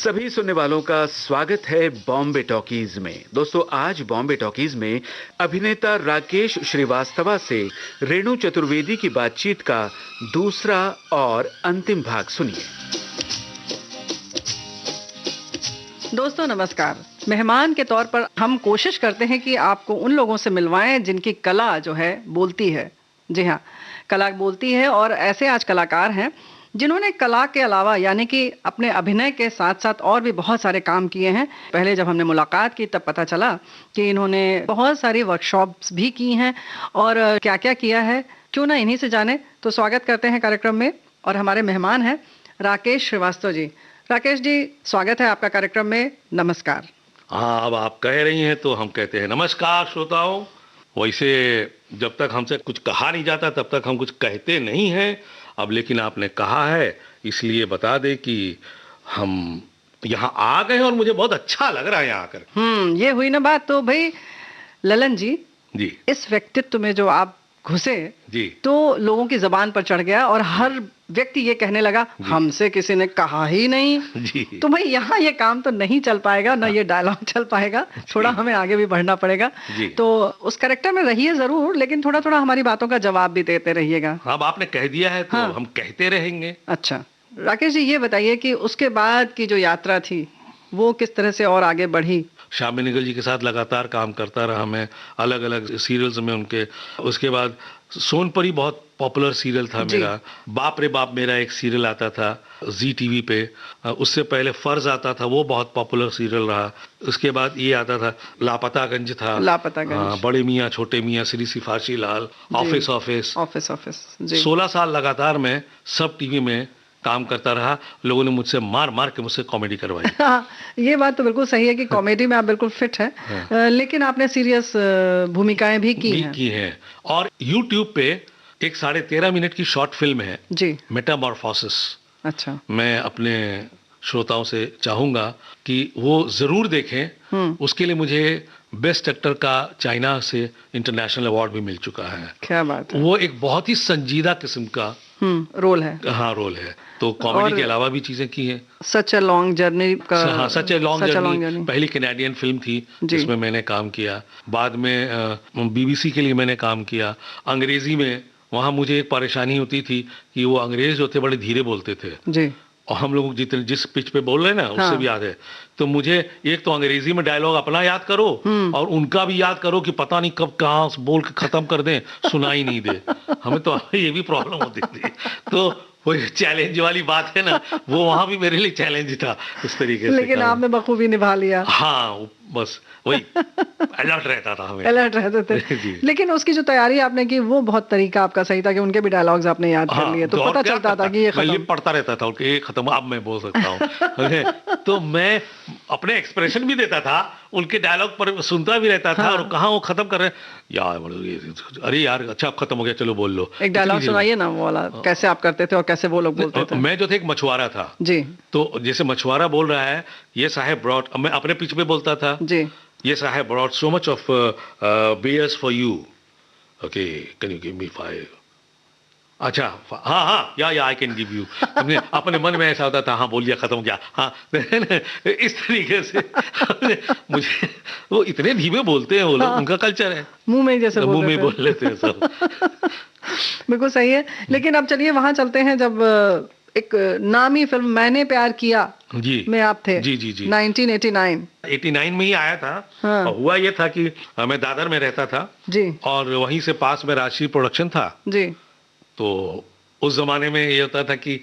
सभी सुनने वालों का स्वागत है बॉम्बे टॉकीज में। दोस्तों, आज बॉम्बे टॉकीज में अभिनेता राकेश श्रीवास्तव से रेणु चतुर्वेदी की बातचीत का दूसरा और अंतिम भाग सुनिए। दोस्तों नमस्कार। मेहमान के तौर पर हम कोशिश करते हैं कि आपको उन लोगों से मिलवाएं जिनकी कला जो है बोलती है। जी हाँ, कला बोलती है और ऐसे आज कलाकार हैं जिन्होंने कला के अलावा यानी कि अपने अभिनय के साथ साथ और भी बहुत सारे काम किए हैं। पहले जब हमने मुलाकात की तब पता चला कि इन्होंने बहुत सारी वर्कशॉप्स भी की हैं और क्या क्या किया है, क्यों ना इन्हीं से जाने। तो स्वागत करते हैं कार्यक्रम में और हमारे मेहमान हैं राकेश श्रीवास्तव जी। राकेश जी, स्वागत है आपका कार्यक्रम में। नमस्कार। हाँ, अब आप कह रही हैं तो हम कहते हैं नमस्कार श्रोताओं। वैसे जब तक हमसे कुछ कहा नहीं जाता तब तक हम कुछ कहते नहीं हैं। अब लेकिन आपने कहा है इसलिए बता दे कि हम यहाँ आ गए और मुझे बहुत अच्छा लग रहा है यहाँ आकर। ये हुई ना बात। तो भाई ललन जी, इस व्यक्तित्व में जो आप घुसे जी, तो लोगों की जबान पर चढ़ गया और हर व्यक्ति ये कहने लगा हमसे किसी ने कहा ही नहीं जी। तो भाई यहाँ ये काम तो नहीं चल पाएगा ना, ये डायलॉग चल पाएगा, थोड़ा हमें आगे भी बढ़ना पड़ेगा। तो उस कैरेक्टर में रहिए जरूर, लेकिन थोड़ा थोड़ा हमारी बातों का जवाब भी देते रहिएगा। अब आपने कह दिया है तो हम कहते रहेंगे। अच्छा राकेश जी, ये बताइए कि उसके बाद की जो यात्रा थी वो किस तरह से और आगे बढ़ी? श्याम बेनेगल जी के साथ लगातार काम करता रहा मैं, अलग अलग सीरियल्स में उनके। उसके बाद सोनपरी बहुत पॉपुलर सीरियल था मेरा। बाप रे बाप मेरा एक सीरियल आता था जी टीवी पे। उससे पहले फर्ज आता था, वो बहुत पॉपुलर सीरियल रहा। उसके बाद ये आता था लापतागंज था, लापतागंज, बड़े मियाँ छोटे मियाँ, श्री सिफारशी लाल, ऑफिस ऑफिस ऑफिस। 16 साल लगातार मैं सब टीवी में काम करता रहा। लोगों ने मुझसे मार मार के मुझसे कॉमेडी करवाई। ये बात तो बिल्कुल सही है कि कॉमेडी में आप बिल्कुल फिट हैं। लेकिन आपने सीरियस भूमिकाएं भी की हैं। और YouTube पे एक 13.5 मिनट की शॉर्ट फिल्म है जी, मेटामॉर्फोसिस। अच्छा, मैं अपने श्रोताओं से चाहूंगा कि वो जरूर देखें। उसके लिए मुझे बेस्ट एक्टर का चाइना से इंटरनेशनल अवार्ड भी मिल चुका है। क्या बात है। वो एक बहुत ही संजीदा किस्म का रोल है। हाँ, रोल है। तो कॉमेडी के अलावा भी चीजें की हैं। सच ए लॉन्ग जर्नी का, हाँ, सच ए लॉन्ग जर्नी पहली कैनेडियन फिल्म थी जिसमें मैंने काम किया। बाद में BBC के लिए मैंने काम किया अंग्रेजी में। वहाँ मुझे एक परेशानी होती थी कि वो अंग्रेज जो थे बड़े धीरे बोलते थे जी, और हम लोग जिस पिच पे बोल रहे हैं ना उससे भी याद है। तो मुझे एक तो अंग्रेजी में डायलॉग अपना याद करो और उनका भी याद करो कि पता नहीं कब कहाँ बोल के खत्म कर दें, सुनाई नहीं दे। हमें तो ये भी प्रॉब्लम होती थी। तो वो चैलेंज वाली बात है ना, वो वहां भी मेरे लिए चैलेंज था उस तरीके से। लेकिन आपने बखूबी निभा लिया। हाँ, बस वही अलर्ट रहता था हमें। अलर्ट रहते थे। लेकिन उसकी जो तैयारी आपने की वो बहुत तरीका आपका सही था कि उनके भी डायलॉग्स आपने याद कर लिए, तो पता चलता था कि ये खत्म। मैं पढ़ता रहता था उनके, ये खत्म अब मैं बोल सकता हूँ। तो मैं अपने एक्सप्रेशन भी देता था, उनके डायलॉग पर सुनता भी रहता था। और कहाँ वो खत्म कर रहे यार, अरे यार अच्छा खत्म हो गया, चलो बोल लो। एक डायलॉग सुनाइए ना वो वाला, कैसे आप करते थे और कैसे वो लोग बोलते थे। मैं जो थे एक मछुआरा था जी, तो जैसे मछुआरा बोल रहा है, ये साहब ब्रॉट, मैं अपने पीछे पे बोलता था जी, ये साहब brought so much of beers for you, okay, can you give me 5? अच्छा, हाँ, या आई कैन गिव यू। अपने मन में ऐसा होता था, हाँ बोल दिया, खत्म हो गया। हाँ, इस तरीके से मुझे वो इतने धीमे बोलते हैं वो लोग, उनका कल्चर है, मुंह में जैसे मुंह में बोल लेते हैं सब। बिल्कुल सही है। लेकिन अब चलिए वहां चलते हैं, जब एक नामी फिल्म मैंने प्यार किया जी में आप थे। जी 1989 में ही आया था। हाँ। और हुआ ये था कि मैं दादर में रहता था जी, और वहीं से पास में राजश्री प्रोडक्शन था जी। तो उस जमाने में ये होता था कि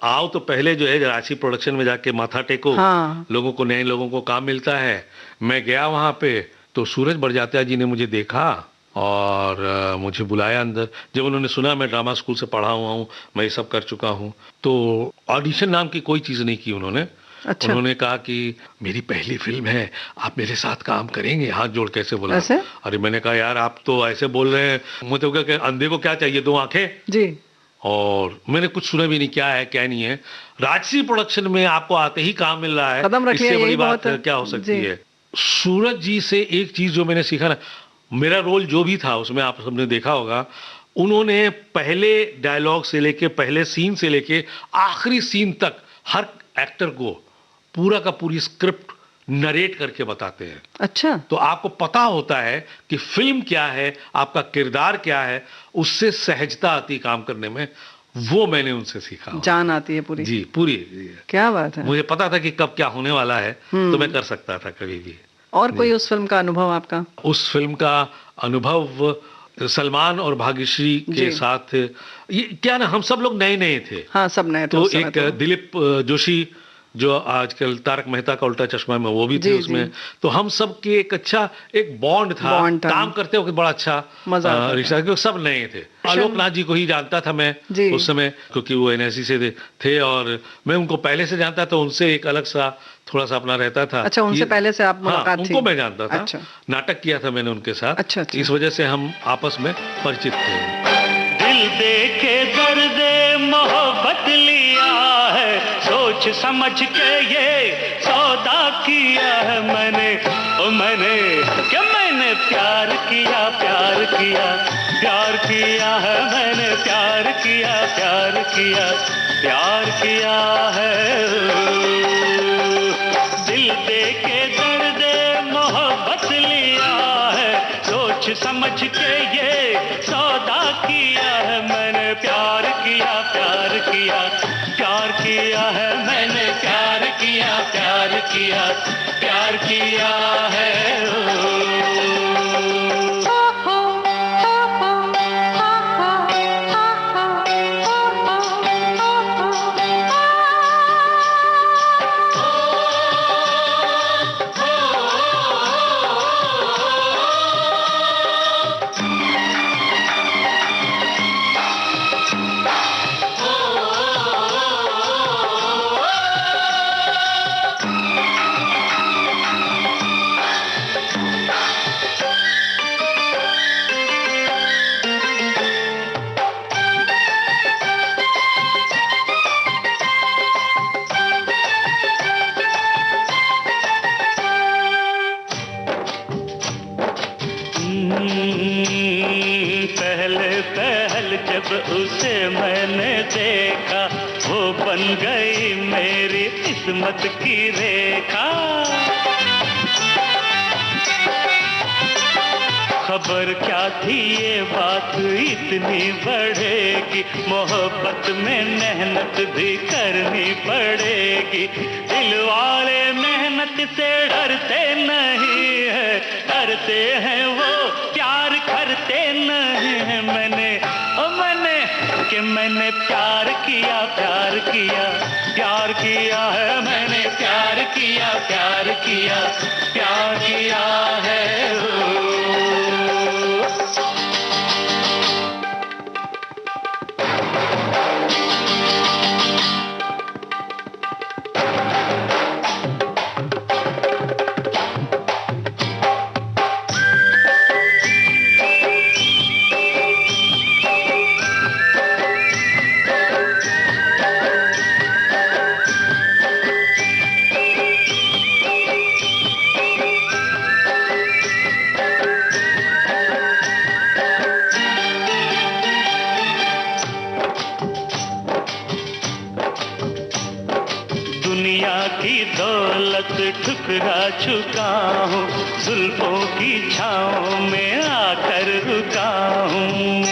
आओ तो पहले जो है राशि प्रोडक्शन में जाके माथा टेको। हाँ। लोगों को, नए लोगों को काम मिलता है। मैं गया वहां पे तो सूरज बड़जात्या जी ने मुझे देखा और मुझे बुलाया अंदर। जब उन्होंने सुना मैं ड्रामा स्कूल से पढ़ा हुआ हूँ, मैं ये सब कर चुका हूँ, तो ऑडिशन नाम की कोई चीज़ नहीं की उन्होंने। अच्छा। उन्होंने कहा कि मेरी पहली फिल्म है, आप मेरे साथ काम करेंगे? हाथ जोड़ कैसे बोला। अरे मैंने कहा यार आप तो ऐसे बोल रहे हैं, मुझे तो क्या, अंधे को क्या चाहिए, 2 आंखें जी। और मैंने कुछ सुना भी नहीं, क्या है क्या नहीं है। राजश्री प्रोडक्शन में आपको आते ही काम मिल रहा है, इससे बड़ी बात क्या हो सकती है। सूरज जी से एक चीज जो मैंने सीखा ना, मेरा रोल जो भी था उसमें आप सबने देखा होगा, उन्होंने पहले डायलॉग से लेके, पहले सीन से लेके आखिरी सीन तक हर एक्टर को पूरा का पूरी स्क्रिप्ट नरेट करके बताते हैं। अच्छा। तो आपको पता होता है कि फिल्म क्या है, आपका किरदार क्या है, उससे सहजता आती काम करने में। वो मैंने उनसे सीखा। जान आती है पूरी। जी, पूरी। क्या बात है। मुझे पता था कि कब क्या होने वाला है, तो मैं कर सकता था कभी भी। और कोई उस फिल्म का अनुभव आपका? उस फिल्म का अनुभव सलमान और भाग्यश्री के साथ, ये क्या ना, हम सब लोग नए नए थे। हाँ, सब नए थे। तो एक दिलीप जोशी जो आजकल तारक मेहता का उल्टा चश्मा में, वो भी थे उसमें। तो हम सब के एक अच्छा एक बॉन्ड था, काम करते वक्त बड़ा अच्छा रिश्ता, क्योंकि सब नए थे। आलोक नाथ जी को ही जानता था मैं उस समय, क्योंकि वो एनएससी से थे और मैं उनको पहले से जानता था। उनसे एक अलग सा थोड़ा सा अपना रहता था। अच्छा, उनसे पहले से आप मुलाकात थी? उनको मैं जानता था। अच्छा। नाटक किया था मैंने उनके साथ। अच्छा। इस वजह से हम आपस में परिचित थे। दिल देके दर्द मोहब्बत लिया है, सोच समझ के ये सौदा किया है मैंने। ओ मैंने क्या, मैंने प्यार किया, प्यार किया, प्यार किया है मैंने, प्यार किया, प्यार किया, प्यार किया है। दिल देके दर्द मोहब्बत लिया है, सोच समझ के ये सौदा किया है मैंने। प्यार किया, प्यार किया, प्यार किया है मैंने, प्यार किया, प्यार किया, प्यार किया है। जब उसे मैंने देखा, वो बन गई मेरी किस्मत की रेखा। खबर क्या थी ये बात इतनी बढ़ेगी, मोहब्बत में मेहनत भी करनी पड़ेगी। दिल वाले मेहनत से डरते नहीं है, डरते हैं वो प्यार करते नहीं है। मैंने प्यार किया, प्यार किया, प्यार किया है मैंने, प्यार किया, प्यार किया, प्यार किया है। ठुकरा चुका हूँ, जुल्फों की छाँव में आकर रुका हूँ।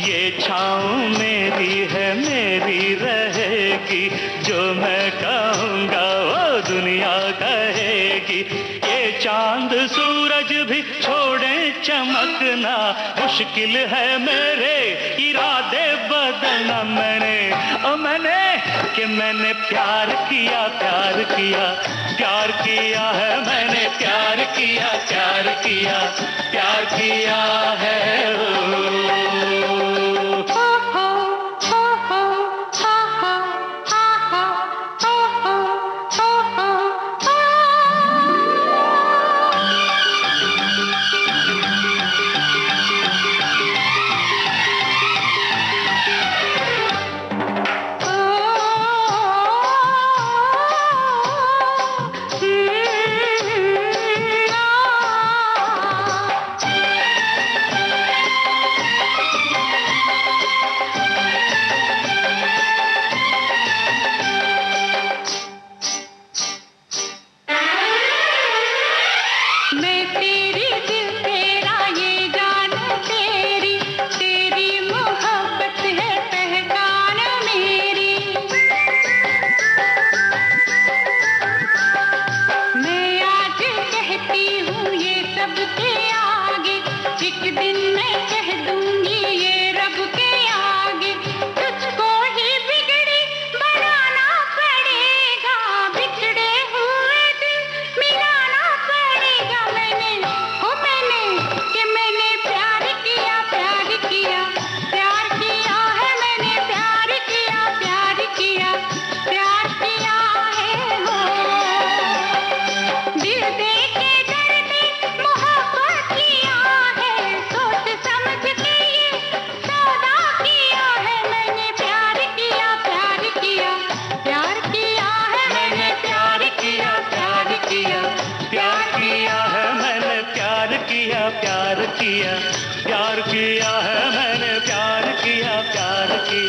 ये छाँव मेरी है, मेरी रहेगी, जो मैं कहूँगा वो दुनिया कहेगी। ये चांद सूरज भी छोड़े चमकना, मुश्किल है मेरे इरादे बदलना। मैंने प्यार किया, प्यार किया, प्यार किया है मैंने, प्यार किया, प्यार किया, प्यार किया है।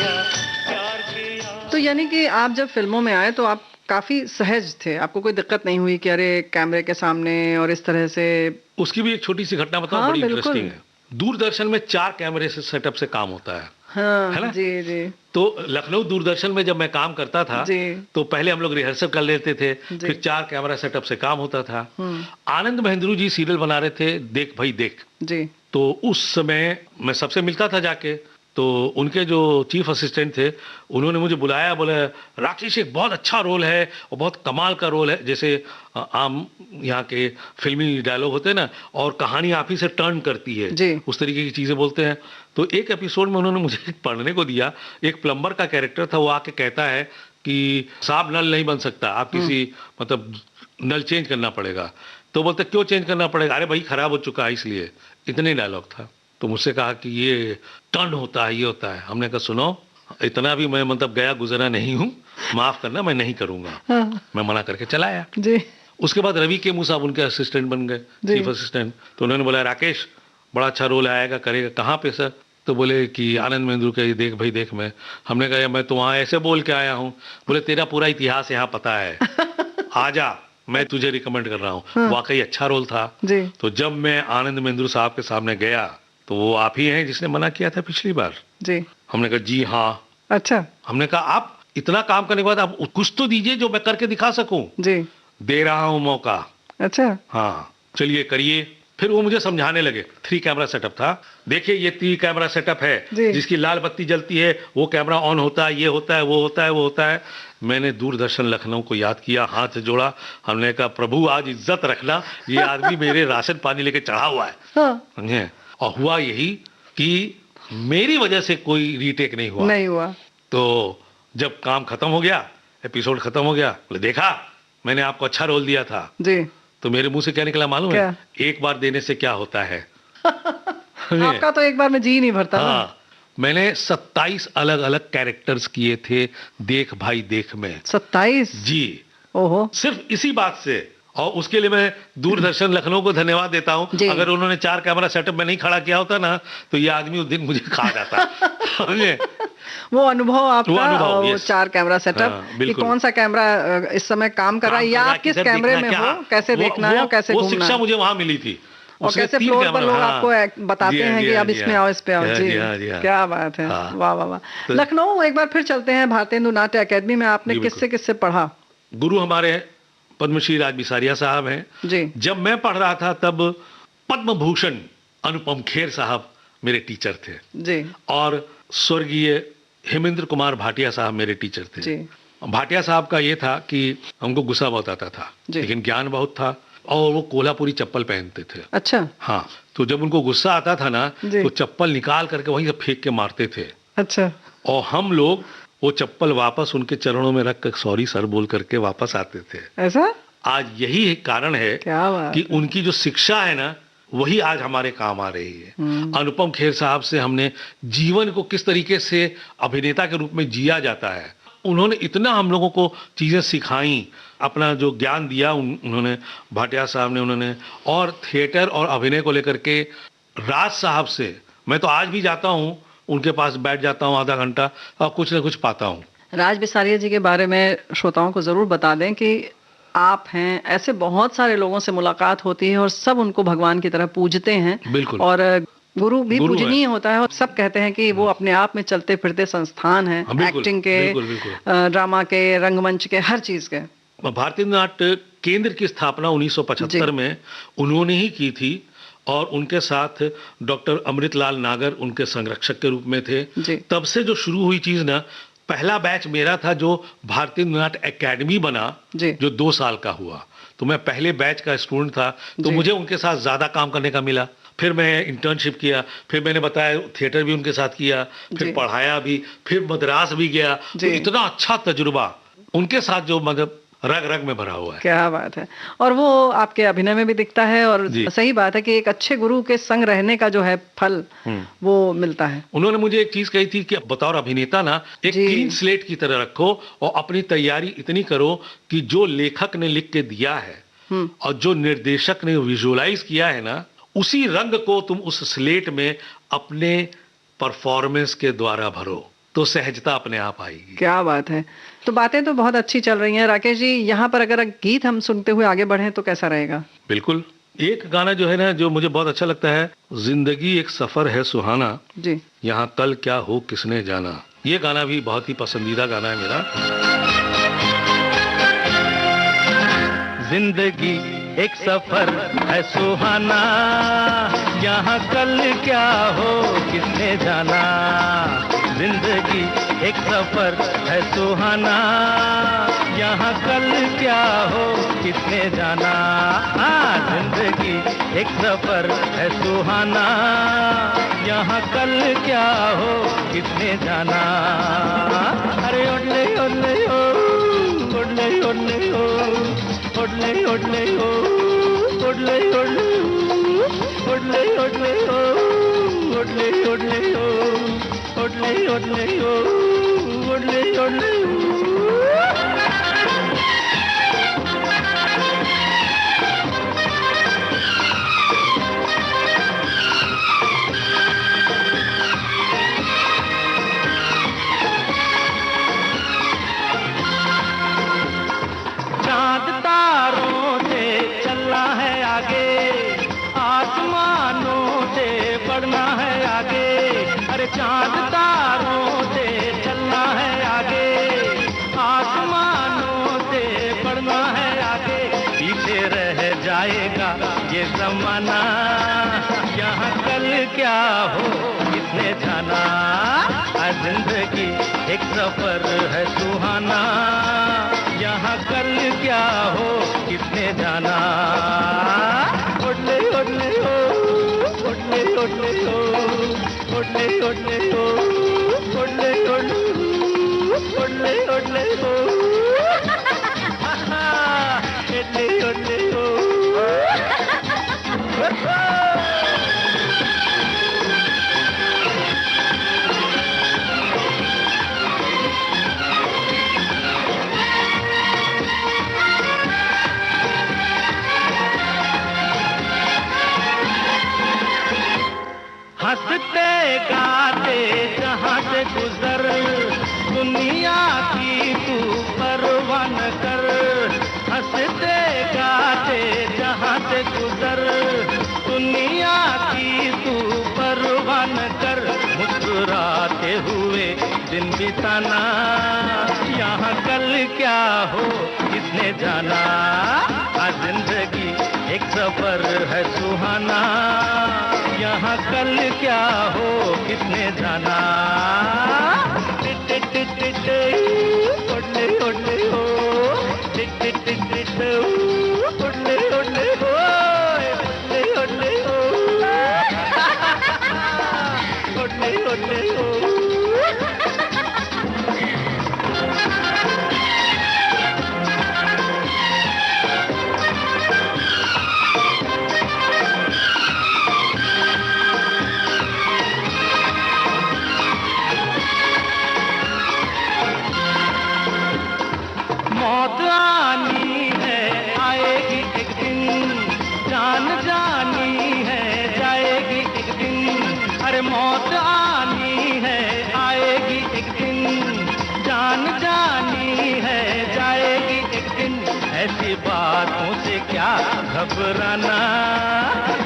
प्यार किया। तो यानी कि आप जब फिल्मों में आए तो आप काफी सहज थे, आपको कोई दिक्कत नहीं हुई कि अरे कैमरे के सामने और इस तरह से? उसकी भी एक छोटी सी घटना बताऊं, हाँ, बड़ी इंटरेस्टिंग है। दूरदर्शन में 4 कैमरे से सेटअप से काम होता है। हाँ, है ना? जी जी। तो लखनऊ दूरदर्शन में जब मैं काम करता था तो पहले हम लोग रिहर्सल कर लेते थे, फिर 4 कैमरा सेटअप से काम होता था। आनंद महेंद्रू जी सीरियल बना रहे थे देख भाई देख जी। तो उस समय मैं सबसे मिलता था जाके, तो उनके जो चीफ असिस्टेंट थे उन्होंने मुझे बुलाया, बोले राकेश एक बहुत अच्छा रोल है और बहुत कमाल का रोल है, जैसे आम यहाँ के फिल्मी डायलॉग होते हैं ना, और कहानी आप ही से टर्न करती है, उस तरीके की चीजें बोलते हैं। तो एक एपिसोड में उन्होंने मुझे पढ़ने को दिया, एक प्लम्बर का कैरेक्टर था, वो आके कहता है कि साहब नल नहीं बन सकता, आप किसी मतलब नल चेंज करना पड़ेगा। तो बोलते क्यों चेंज करना पड़ेगा? अरे भाई खराब हो चुका है इसलिए। इतने डायलॉग था। तो मुझसे कहा कि ये टर्न होता है, ये होता है। हमने कहा सुनो, इतना भी मैं मतलब गया गुजरा नहीं हूँ, माफ करना मैं नहीं करूंगा। मैं मना करके चला आया जी। उसके बाद रवि के साहब उनके असिस्टेंट बन गए, चीफ असिस्टेंट। तो उन्होंने बोला राकेश बड़ा अच्छा रोल आएगा, करेगा। कहाँ पे सर? तो बोले कि आनंद महेंद्रू के देख भाई देख में। हमने कहा मैं तो वहाँ ऐसे बोल के आया हूँ। बोले तेरा पूरा इतिहास यहाँ पता है, आजा, मैं तुझे रिकमेंड कर रहा हूँ। वाकई अच्छा रोल था जी। तो जब मैं आनंद महेंद्रू साहब के सामने गया तो वो आप ही हैं जिसने मना किया था पिछली बार जी। हमने कहा जी हाँ। अच्छा। हमने कहा आप इतना काम करने के बाद आप कुछ तो दीजिए जो मैं करके दिखा सकूं जी। दे रहा हूं मौका। अच्छा। हाँ चलिए करिए। फिर वो मुझे समझाने लगे। 3 कैमरा सेटअप था। देखिए ये 3 कैमरा सेटअप है, जिसकी लाल बत्ती जलती है वो कैमरा ऑन होता है, ये होता है, वो होता है, वो होता है। मैंने दूरदर्शन लखनऊ को याद किया, हाथ जोड़ा। हमने कहा प्रभु आज इज्जत रखना, ये आदमी मेरे राशन पानी लेके चढ़ा हुआ है। हाँ। और हुआ यही कि मेरी वजह से कोई रीटेक नहीं हुआ। तो जब काम खत्म हो गया, एपिसोड खत्म हो गया, बोले देखा मैंने आपको अच्छा रोल दिया था जी। तो मेरे मुंह से क्या निकला मालूम है? एक बार देने से क्या होता है। आपका तो एक बार में जी नहीं भरता। हाँ, मैंने 27 अलग अलग कैरेक्टर्स किए थे देख भाई देख में। 27 जी। ओहो। सिर्फ इसी बात से। और उसके लिए मैं दूरदर्शन लखनऊ को धन्यवाद देता हूँ। अगर उन्होंने 4 कैमरा सेटअप में नहीं खड़ा किया होता ना तो ये आदमी उस दिन मुझे खा जाता। वो अनुभव आपका, वो 4 कैमरा सेटअप कि कौन सा कैमरा इस समय काम कर रहा है या आप किस कैमरे में हो, कैसे देखना है और कैसे घूमना है, वो शिक्षा मुझे वहां मिली थी। और कैसे फ्लोर पर लोग आपको बताते हैं कि अब इसमें आओ, इस पे आओ जी। क्या बात है, वाह वाह वाह। लखनऊ एक बार फिर चलते हैं, भारतेंदु नाट्य अकेडमी में आपने किससे किससे पढ़ा? गुरु हमारे पद्मश्री राज बिसारिया साहब हैं जी। जब मैं पढ़ रहा था तब पद्म भूषण अनुपम खेर साहब मेरे टीचर थे जी। और स्वर्गीय हेमेंद्र कुमार भाटिया साहब मेरे टीचर थे जी। भाटिया साहब का ये था कि हमको गुस्सा बहुत आता था लेकिन ज्ञान बहुत था, और वो कोल्हापुरी चप्पल पहनते थे। अच्छा। हाँ, तो जब उनको गुस्सा आता था ना तो चप्पल निकाल करके वहीं से फेंक के मारते थे। अच्छा। और हम लोग वो चप्पल वापस उनके चरणों में रख कर सॉरी सर बोल करके वापस आते थे। ऐसा? आज यही एक कारण है कि उनकी जो शिक्षा है ना वही आज हमारे काम आ रही है। अनुपम खेर साहब से हमने जीवन को किस तरीके से अभिनेता के रूप में जिया जाता है, उन्होंने इतना हम लोगों को चीजें सिखाई, अपना जो ज्ञान दिया उन्होंने, भाटिया साहब ने, उन्होंने। और थिएटर और अभिनय को लेकर के राज साहब से मैं तो आज भी जाता हूँ, उनके पास बैठ जाता हूँ आधा घंटा और कुछ ना कुछ पाता हूँ। राज बिसारिया जी के बारे में श्रोताओं को जरूर बता दें कि आप हैं, ऐसे बहुत सारे लोगों से मुलाकात होती है और सब उनको भगवान की तरह पूजते हैं। बिल्कुल। और गुरु भी पूजनीय होता है और सब कहते हैं कि वो अपने आप में चलते फिरते संस्थान है, एक्टिंग के, ड्रामा के, रंगमंच के, हर चीज के। भारतेंदु नाट्य केंद्र की स्थापना 1975 में उन्होंने ही की थी और उनके साथ डॉक्टर अमृतलाल नागर उनके संरक्षक के रूप में थे। तब से जो शुरू हुई चीज ना, पहला बैच मेरा था जो भारतेंदु नाट्य एकेडमी बना, जो 2 साल का हुआ। तो मैं पहले बैच का स्टूडेंट था, तो मुझे उनके साथ ज्यादा काम करने का मिला। फिर मैं इंटर्नशिप किया, फिर मैंने बताया थिएटर भी उनके साथ किया, फिर पढ़ाया भी, फिर मद्रास भी गया। तो इतना अच्छा तजुर्बा उनके साथ जो मतलब रग रग में भरा हुआ है। क्या बात है। और वो आपके अभिनय में भी दिखता है और सही बात है कि एक अच्छे गुरु के संग रहने का जो है फल वो मिलता है। उन्होंने मुझे एक चीज कही थी कि बतौर अभिनेता ना एक क्लीन स्लेट की तरह रखो और अपनी तैयारी इतनी करो कि जो लेखक ने लिख के दिया है और जो निर्देशक ने विजुअलाइज किया है ना, उसी रंग को तुम उस स्लेट में अपने परफॉर्मेंस के द्वारा भरो। तो सहजता अपने आप आएगी। क्या बात है। तो बातें तो बहुत अच्छी चल रही हैं राकेश जी। यहाँ पर अगर गीत हम सुनते हुए आगे बढ़ें तो कैसा रहेगा? बिल्कुल। एक गाना जो है ना, जो मुझे बहुत अच्छा लगता है, जिंदगी एक सफर है सुहाना जी, यहाँ कल क्या हो किसने जाना। ये गाना भी बहुत ही पसंदीदा गाना है मेरा। जिंदगी एक सफर है सुहाना, यहाँ कल क्या हो किसने जाना। जिंदगी एक सफर है सुहाना, यहाँ कल क्या हो किसने जाना। जिंदगी एक सफर है सुहाना, यहाँ कल क्या हो किसने जाना। अरे ओडले ओडले ओ, ओडले ओडले ओ, ओडले ओडले ओ, ओडले ओडले ओ, ओडले ओडले ओ, ओडले ओडले ओ, ओडले ओडले ओ, ओडले ओडले ओ। चांद तारों से चलना है आगे, आसमानों से बढ़ना है आगे। अरे चांद तारों से चलना है आगे, आसमानों से बढ़ना है आगे। पीछे रह जाएगा ये जमाना, यहाँ कल क्या हो किसने जाना। जिंदगी एक सफर है सुहाना, यहाँ कल क्या हो किसने जाना। ओडले ओडले ओ, ओडले ओडले ओ, ओडले ओडले ओ, ओडले ओडले ओ, ओडले ओडले ओ, ओडले ओडले ओ। हंसते गाते जहाँ से गुजर, दुनिया की तू परवाह न कर। हंसते गाते जहाँ से गुजर, दुनिया की तू परवाह न कर। मुस्कुराते हुए दिन बिताना, यहाँ कल क्या हो किसने जाना। जिंदगी एक सफर है सुहाना, यहाँ कल क्या हो किसने जाना। ओडले ओडले हो, ओडले ओडले हो, ओडले ओडले हो, ओडले ओडले हो। मौत आनी है आएगी एक दिन, जान जानी है जाएगी एक दिन। अरे मौत आनी है आएगी एक दिन, जान जानी है जाएगी एक दिन। ऐसी बातों से क्या घबराना,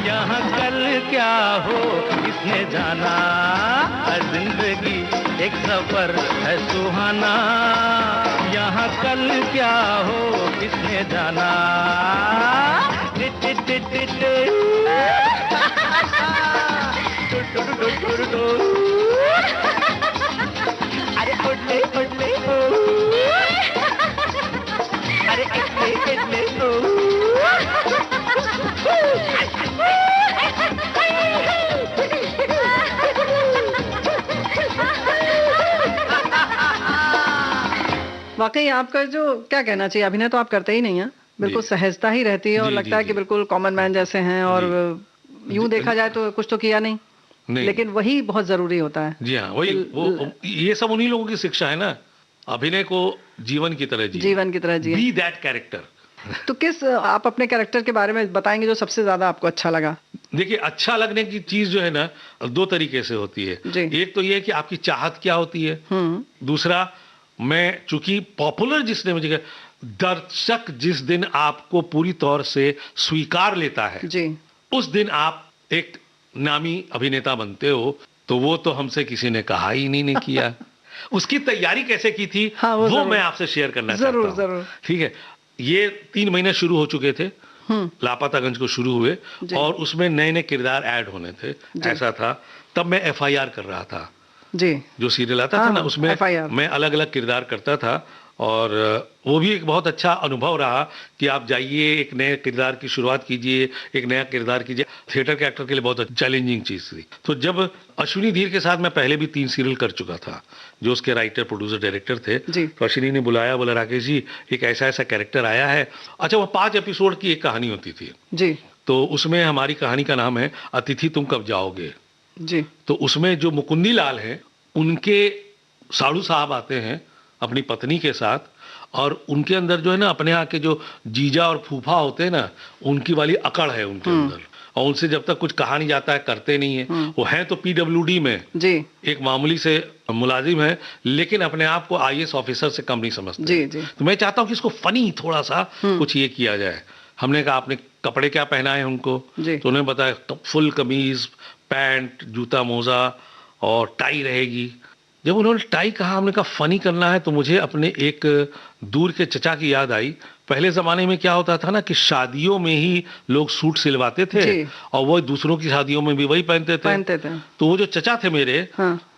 यहाँ कल क्या हो किसने जाना। जिंदगी एक सफर है सुहाना, यहाँ कल क्या हो किसने जाना। अरे ओडले ओडले ओ, अरे इतने इतने ओ। वाकई आपका जो क्या कहना चाहिए, अभिनय तो आप करते ही नहीं हैं, बिल्कुल सहजता ही रहती है और लगता है कि बिल्कुल कॉमन मैन जैसे हैं। और यूं देखा जाए तो कुछ तो किया नहीं, लेकिन वही बहुत जरूरी होता है। जी हाँ, वही वो ये सब उन्हीं लोगों की शिक्षा है ना। अभिनय को जीवन की तरह जिए, जीवन की तरह जिए, बी दैट कैरेक्टर। तो किस आप अपने कैरेक्टर के बारे में बताएंगे जो सबसे ज्यादा आपको अच्छा लगा? देखिए, अच्छा लगने की चीज जो है ना, दो तरीके से होती है। एक तो ये है कि आपकी चाहत क्या होती है, दूसरा मैं चूंकि पॉपुलर जिसने मुझे, दर्शक जिस दिन आपको पूरी तौर से स्वीकार लेता है जी, उस दिन आप एक नामी अभिनेता बनते हो। तो वो तो हमसे किसी ने कहा ही नहीं किया। उसकी तैयारी कैसे की थी, हाँ, वो मैं आपसे शेयर करना चाहता हूं। जरूर। ठीक है, ये 3 महीने शुरू हो चुके थे, लापतागंज को शुरू हुए और उसमें नए नए किरदार ऐड होने थे। ऐसा था, तब मैं FIR कर रहा था जी, जो सीरियल आता था ना, उसमें मैं अलग अलग किरदार करता था और वो भी एक बहुत अच्छा अनुभव रहा कि आप जाइए, एक नए किरदार की शुरुआत कीजिए, एक नया किरदार कीजिए। थिएटर के एक्टर के लिए बहुत चैलेंजिंग चीज थी। तो जब अश्विनी धीर के साथ मैं पहले भी 3 सीरियल कर चुका था, जो उसके राइटर, प्रोड्यूसर, डायरेक्टर थे, तो अश्विनी ने बुलाया, बोला राकेश जी एक ऐसा ऐसा कैरेक्टर आया है। अच्छा, वो 5 एपिसोड की एक कहानी होती थी जी, तो उसमें हमारी कहानी का नाम है अतिथि तुम कब जाओगे जी। तो उसमें जो मुकुंदी लाल हैं, उनके साड़ू साहब आते हैं अपनी पत्नी के साथ, और उनके अंदर जो है ना, अपने यहाँ के जो जीजा और फूफा होते हैं ना, उनकी वाली अकड़ है उनके अंदर, और उनसे जब तक कुछ कहा नहीं जाता है करते नहीं है। वो हैं तो PWD में जी, एक मामूली से मुलाजिम है, लेकिन अपने आप को IAS ऑफिसर से कम नहीं समझते जी, जी। तो मैं चाहता हूँ कि इसको फनी थोड़ा सा कुछ ये किया जाए। हमने कहा आपने कपड़े क्या पहना है उनको, तो उन्हें बताया फुल कमीज, पैंट, जूता, मोजा और टाई रहेगी। जब उन्होंने टाई कहा, हमने कहा फनी करना है, तो मुझे अपने एक दूर के चचा की याद आई। पहले जमाने में क्या होता था ना कि शादियों में ही लोग सूट सिलवाते थे और वो दूसरों की शादियों में भी वही पहनते थे। तो वो जो चचा थे मेरे,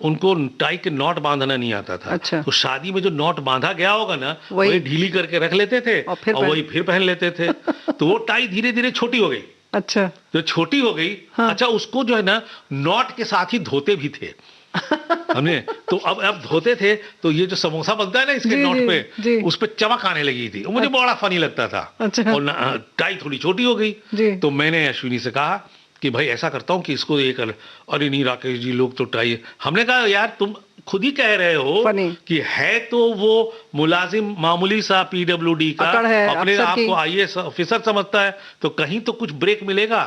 उनको टाई के नॉट बांधना नहीं आता था। अच्छा। तो शादी में जो नॉट बांधा गया होगा ना, वही ढीली करके रख लेते थे और वही फिर पहन लेते थे। तो वो टाई धीरे धीरे छोटी हो गई। अच्छा, जो छोटी हो गई, अच्छा, उसको जो है ना नॉट के साथ ही धोते भी थे हमने। तो अब धोते थे तो ये जो समोसा बनता है ना इसके नोट पे, उस पे चमक आने लगी थी, मुझे बड़ा फनी लगता था। अच्छा। और टाई थोड़ी छोटी हो गई। तो मैंने अश्विनी से कहा कि भाई ऐसा करता हूँ कि इसको ये कर। अरे नहीं राकेश जी, लोग तो टाई, हमने कहा यार तुम खुद ही कह रहे हो कि है तो वो मुलाजिम मामूली सा PWD का, अपने आप को IAS ऑफिसर समझता है, तो कहीं तो कुछ ब्रेक मिलेगा।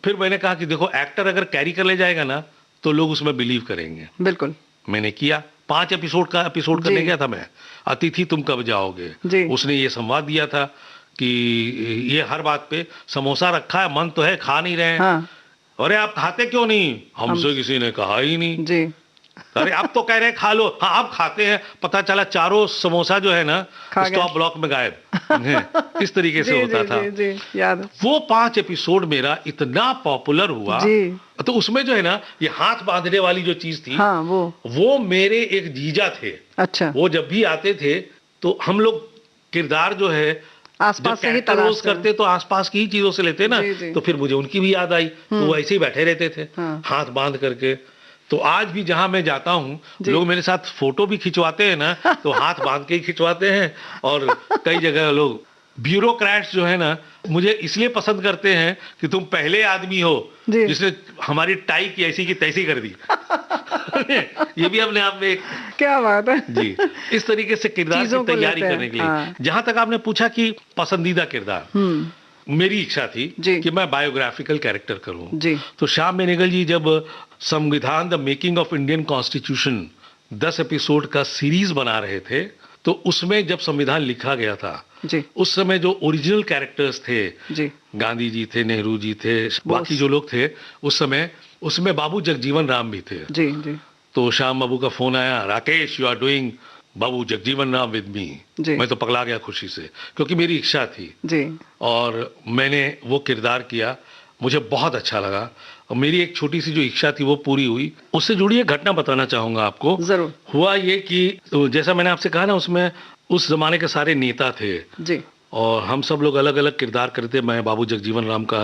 फिर मैंने कहा कि देखो, एक्टर अगर कैरी कर ले जाएगा ना तो लोग उसमें बिलीव करेंगे। बिल्कुल, मैंने किया। 5 एपिसोड करने गया था मैं, अतिथि तुम कब जाओगे। उसने ये संवाद दिया था कि ये हर बात पे समोसा रखा है, मन तो है, खा नहीं रहे हैं। हाँ। अरे आप खाते क्यों नहीं, हमसे किसी ने कहा ही नहीं जी। अरे आप तो कह रहे हैं खा लो, हाँ आप खाते हैं, पता चला चारों समोसा जो है ना स्टॉप ब्लॉक में गायब। इस तरीके से होता था। याद। वो 5 एपिसोड मेरा इतना पॉपुलर हुआ, तो उसमें जो है ना ये हाथ बांधने वाली जो चीज थी, हाँ, वो मेरे एक जीजा थे। अच्छा। वो जब भी आते थे तो हम लोग किरदार जो है आसपास से ही तलाश करते, तो आसपास की ही चीजों से लेते ना। तो फिर मुझे उनकी भी याद आई, तो वो ऐसे ही बैठे रहते थे हाथ बांध करके। तो आज भी जहां मैं जाता हूं, लोग मेरे साथ फोटो भी खिंचवाते हैं ना, तो हाथ बांध के ही खिंचवाते हैं। और कई जगह लोग ब्यूरोक्रेट्स जो है ना, मुझे इसलिए पसंद करते हैं कि तुम पहले आदमी हो जिसने हमारी टाई की ऐसी की तैसी कर दी। ये भी अपने आप में एक क्या बात है जी। इस तरीके से किरदार की तैयारी करने के लिए। हाँ। जहां तक आपने पूछा कि पसंदीदा किरदार, मेरी इच्छा थी कि मैं बायोग्राफिकल कैरेक्टर करूं। तो श्याम बेनेगल जी जब संविधान the making of Indian constitution 10 episode का सीरीज बना रहे थे, तो उसमें जब संविधान लिखा गया था जी, उस समय जो ओरिजिनल कैरेक्टर्स थे जी, गांधी जी थे, नेहरू जी थे, बाकी जो लोग थे उस समय, उसमें बाबू जगजीवन राम भी थे जी, जी। तो श्याम बाबू का फोन आया, Rakesh you are doing Babu Jagjivan Ram with me. मैं तो पगला गया खुशी से, क्योंकि मेरी इच्छा थी जी, और मैंने वो किरदार किया, मुझे बहुत अच्छा लगा। और मेरी एक छोटी सी जो इच्छा थी वो पूरी हुई। उससे जुड़ी एक घटना बताना चाहूंगा आपको। जरूर। हुआ ये कि जैसा मैंने आपसे कहा ना, उसमें उस जमाने के सारे नेता थे जी, और हम सब लोग अलग अलग किरदार करते। मैं बाबू जगजीवन राम का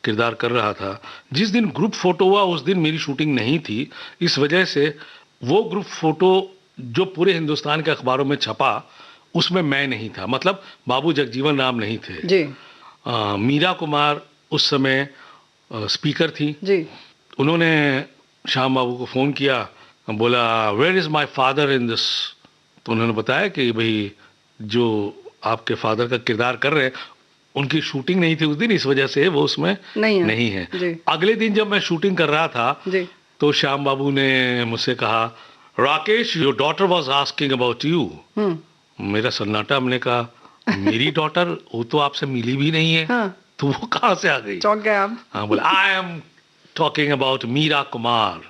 किरदार कर रहा था। जिस दिन ग्रुप फोटो हुआ उस दिन मेरी शूटिंग नहीं थी, इस वजह से वो ग्रुप फोटो जो पूरे हिंदुस्तान के अखबारों में छपा उसमें मैं नहीं था, मतलब बाबू जगजीवन राम नहीं थे जी। मीरा कुमार उस समय स्पीकर थी जी। उन्होंने श्याम बाबू को फोन किया, बोला where is my father in this. तो उन्होंने बताया कि भाई जो आपके फादर का किरदार कर रहे हैं, उनकी शूटिंग नहीं थी उस दिन, इस वजह से वो उसमें नहीं है। अगले दिन जब मैं शूटिंग कर रहा था तो श्याम बाबू ने मुझसे कहा, Rakesh your daughter was asking about you. मेरा सन्नाटा, हमने कहा मेरी डॉटर, वो तो आपसे मिली भी नहीं है। तो वो कहाँ से आ गई? चौंक गए आप। हाँ, बोला I am talking about Meera Kumar.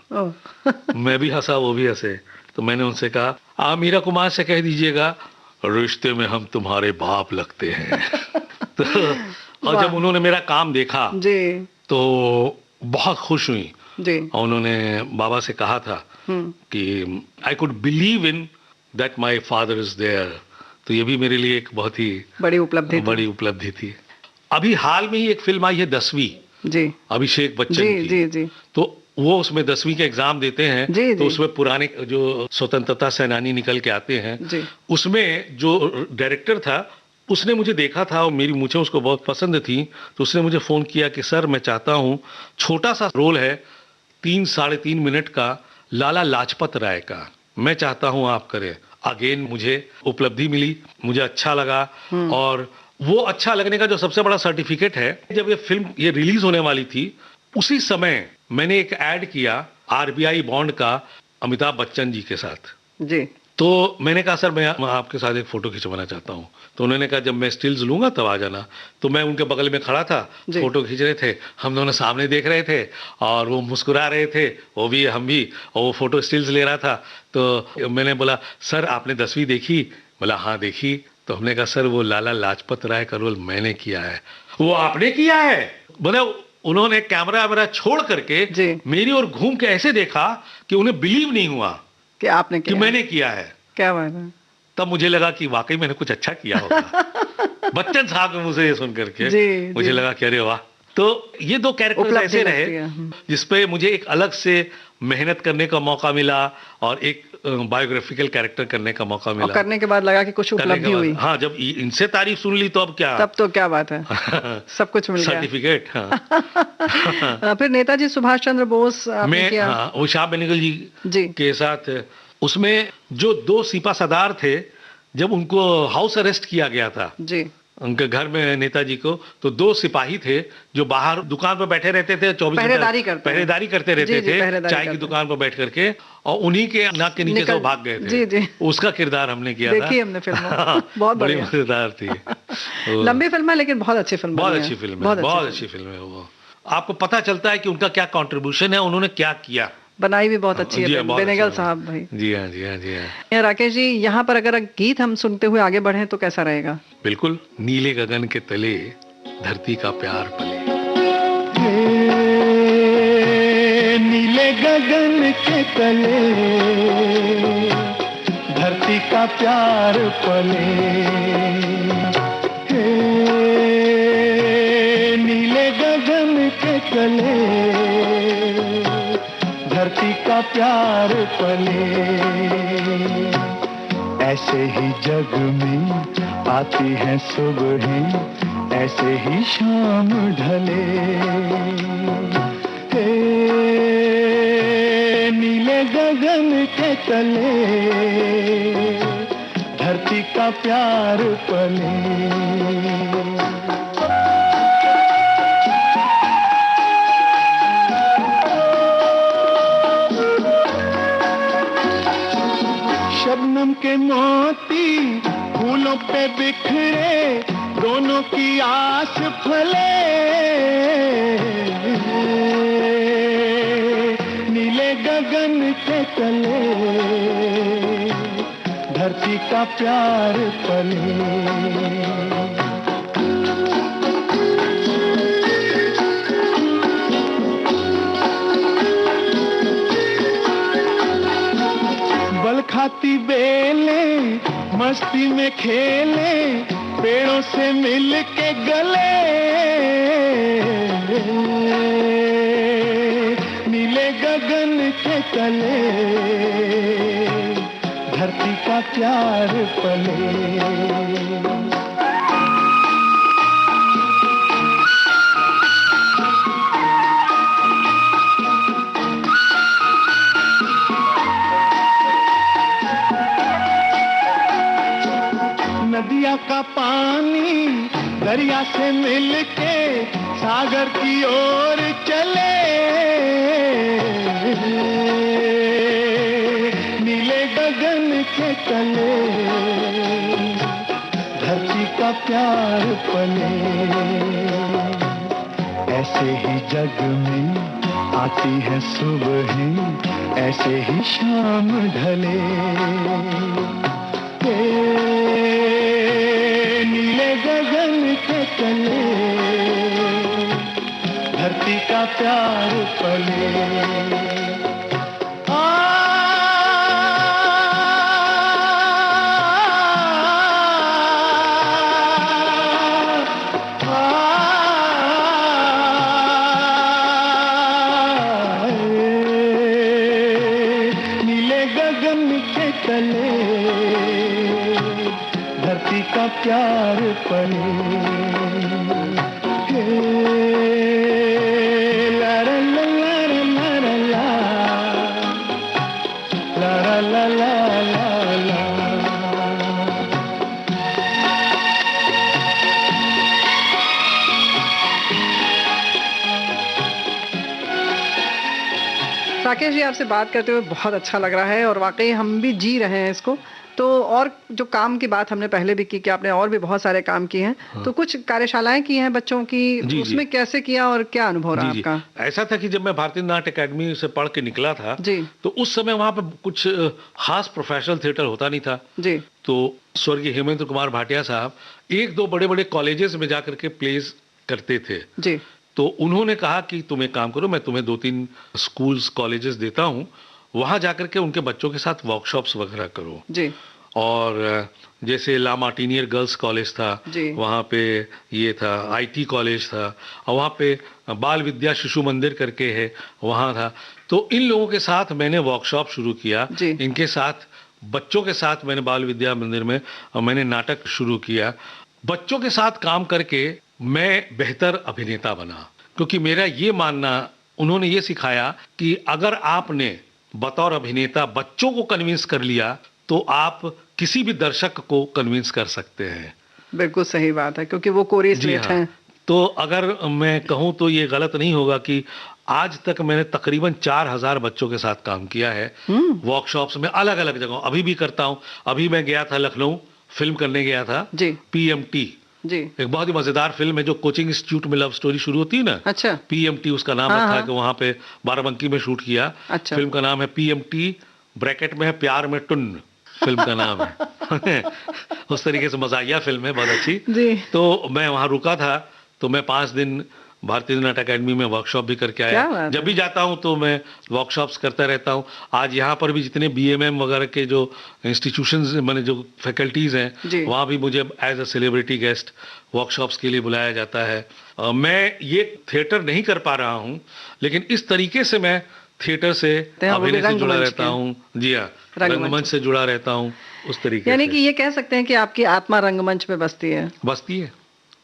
मैं भी हंसा, वो भी हंसे। तो मैंने उनसे कहा, आप मीरा कुमार से कह दीजिएगा रिश्ते में हम तुम्हारे बाप लगते हैं। तो और जब उन्होंने मेरा काम देखा तो बहुत खुश हुई। और उन्होंने बाबा से कहा था कि I could believe in that my father is there. तो ये भी मेरे लिए एक बहुत ही बड़ी उपलब्धि थी। अभी हाल में ही एक फिल्म आई है 10वीं, अभिषेक बच्चन की। तो वो उसमें 10वीं के एग्जाम देते हैं, तो उसमें पुराने जो स्वतंत्रता सेनानी निकल के आते हैं। उसमें जो डायरेक्टर था उसने मुझे देखा था और मेरी मुझे उसको बहुत पसंद थी। तो उसने मुझे फोन किया कि सर मैं चाहता हूँ, छोटा सा रोल है 3-3.5 मिनट का, लाला लाजपत राय का, मैं चाहता हूँ आप करें। अगेन मुझे उपलब्धि मिली, मुझे अच्छा लगा। और वो अच्छा लगने का जो सबसे बड़ा सर्टिफिकेट है, जब ये फिल्म ये रिलीज होने वाली थी उसी समय मैंने एक ऐड किया आरबीआई बॉन्ड का अमिताभ बच्चन जी के साथ। तो मैंने कहा सर मैं आपके साथ एक फोटो खिंचवाना चाहता हूँ। तो उन्होंने कहा जब मैं स्टिल्स लूंगा तब आ जाना। तो मैं उनके बगल में खड़ा था, फोटो खींच रहे थे, हम दोनों सामने देख रहे थे और वो मुस्कुरा रहे थे, वो भी हम भी, और वो फोटो स्टिल्स ले रहा था। तो मैंने बोला सर आपने 10वीं देखी? बोला हाँ देखी। तो हमने कहा सर वो लाला लाजपत राय का रोल मैंने किया है। वो आपने किया है? बोले उन्होंने कैमरा वैमरा छोड़ करके मेरी ओर घूम के ऐसे देखा कि उन्हें बिलीव नहीं हुआ कि आपने किया, कि मैंने किया है। क्या बात है। तब मुझे लगा कि वाकई मैंने कुछ अच्छा किया होगा। बच्चन साहब ने मुझे ये सुन करके मुझे लगा कि अरे वाह। तो ये 2 कैरेक्टर ऐसे रहे जिसपे मुझे एक अलग से मेहनत करने का मौका मिला और एक बायोग्राफिकल कैरेक्टर करने का मौका मिला। और करने के बाद लगा कि कुछ उपलब्धि हुई। हाँ, जब इनसे तारीफ सुन ली तो अब क्या, तब तो क्या बात है। सब कुछ मिल गया, सर्टिफिकेट। हाँ। फिर नेताजी सुभाष चंद्र बोस में वो शाह बेनेगल जी के साथ, उसमें जो 2 सिपा सरदार थे, जब उनको हाउस अरेस्ट किया गया था उनके घर में नेताजी को, तो 2 सिपाही थे जो बाहर दुकान पर बैठे रहते थे, 24 पहरेदारी करते रहते थे चाय की दुकान पर बैठ करके, और उन्हीं के नाक के नीचे से वो भाग गए थे। उसका किरदार हमने किया था। देखी हमने फिल्म, बहुत बड़ी मजेदार थी। लंबी फिल्म है लेकिन बहुत अच्छी फिल्म, बहुत अच्छी फिल्म है वो। आपको पता चलता है कि उनका क्या कंट्रीब्यूशन है, उन्होंने क्या किया। बनाई भी बहुत अच्छी है बेनेगल साहब भाई। जी हाँ। राकेश जी, यहाँ पर अगर गीत हम सुनते हुए आगे बढ़े तो कैसा रहेगा? बिल्कुल। नीले गगन के तले धरती का प्यार पले, नीले गगन के तले धरती का प्यार पले, नीले गगन के तले धरती का प्यार पले, ऐसे ही जग में आती है सुबह, ऐसे ही शाम ढले, नीले गगन के तले धरती का प्यार पले। शबनम के मोती फूलों पे बिखरे, दोनों की आस फले, नीले गगन के तले धरती का प्यार पले। बल खाती बेले मस्ती में खेले, पेड़ों से मिल के गले, नीले गगन के तले धरती का प्यार पले। नदियाँ का पानी दरिया से मिलके सागर की ओर चले, नीले गगन के तले धरती का प्यार पले, ऐसे ही जग में आती है सुबह, ऐसे ही शाम ढले, नीले गगन के तले धरती का प्यार पले। प्यार पले, ला ला ला ला ला ला ला ला ला। राकेश जी, आपसे बात करते हुए बहुत अच्छा लग रहा है और वाकई हम भी जी रहे हैं इसको। तो और जो काम की बात हमने पहले भी की कि आपने और भी बहुत सारे काम किए हैं, हाँ। तो कुछ कार्यशालाएं की हैं बच्चों की, उसमें कैसे किया और क्या अनुभव रहा आपका? ऐसा था कि जब मैं भारतीय नाट्य अकेडमी से पढ़ के निकला था जी, तो उस समय वहां पे कुछ खास प्रोफेशनल थिएटर होता नहीं था जी। तो स्वर्गीय हेमेंद्र कुमार भाटिया साहब एक दो बड़े बड़े कॉलेजेस में जाकर के प्लेस करते थे जी। तो उन्होंने कहा कि तुम एक काम करो, मैं तुम्हें 2-3 स्कूल्स कॉलेजेस देता हूँ, वहां जाकर के उनके बच्चों के साथ वर्कशॉप्स वगैरह करो जी। और जैसे ला मार्टिनियर गर्ल्स कॉलेज था, वहाँ पे ये था, आईटी कॉलेज था, और वहाँ पे बाल विद्या शिशु मंदिर करके है, वहाँ था। तो इन लोगों के साथ मैंने वर्कशॉप शुरू किया, इनके साथ बच्चों के साथ मैंने बाल विद्या मंदिर में मैंने नाटक शुरू किया। बच्चों के साथ काम करके मैं बेहतर अभिनेता बना, क्योंकि मेरा ये मानना, उन्होंने ये सिखाया कि अगर आपने बतौर अभिनेता बच्चों को कन्विंस कर लिया तो आप किसी भी दर्शक को कन्विंस कर सकते हैं। बिल्कुल सही बात है, क्योंकि वो कोरिलेट हैं। तो अगर मैं कहूँ तो ये गलत नहीं होगा कि आज तक मैंने तकरीबन 4000 बच्चों के साथ काम किया है वर्कशॉप्स में, अलग अलग जगहों, अभी भी करता हूँ। अभी मैं गया था लखनऊ, फिल्म करने गया था जी, PMT जी, एक बहुत ही मजेदार फिल्म है जो कोचिंग इंस्टीट्यूट में लव स्टोरी शुरू होती है ना। अच्छा। PMT उसका नाम रखा कि वहां पे बाराबंकी में शूट किया। अच्छा। फिल्म का नाम है PMT, ब्रैकेट में है प्यार में टुन, फिल्म का नाम है। उस तरीके से मजाकिया फिल्म है, बहुत अच्छी जी। तो मैं वहां रुका था, तो मैं 5 दिन भारतीय नाट्य अकेडमी में वर्कशॉप भी करके आया। जब भी जाता हूं तो मैं वर्कशॉप्स करता रहता हूं। आज यहाँ पर भी जितने BMM वगैरह के जो इंस्टीट्यूशंस, माने जो फैकल्टीज हैं, वहां भी मुझे as a celebrity guest workshops के लिए बुलाया जाता है। मैं ये थिएटर नहीं कर पा रहा हूँ, लेकिन इस तरीके से मैं थिएटर से, अभिनय से जुड़ा रहता हूँ। जी हाँ, रंगमंच से जुड़ा रहता हूँ उस तरीके। यानी कि ये कह सकते हैं कि आपकी आत्मा रंगमंच पे बसती है। बसती है,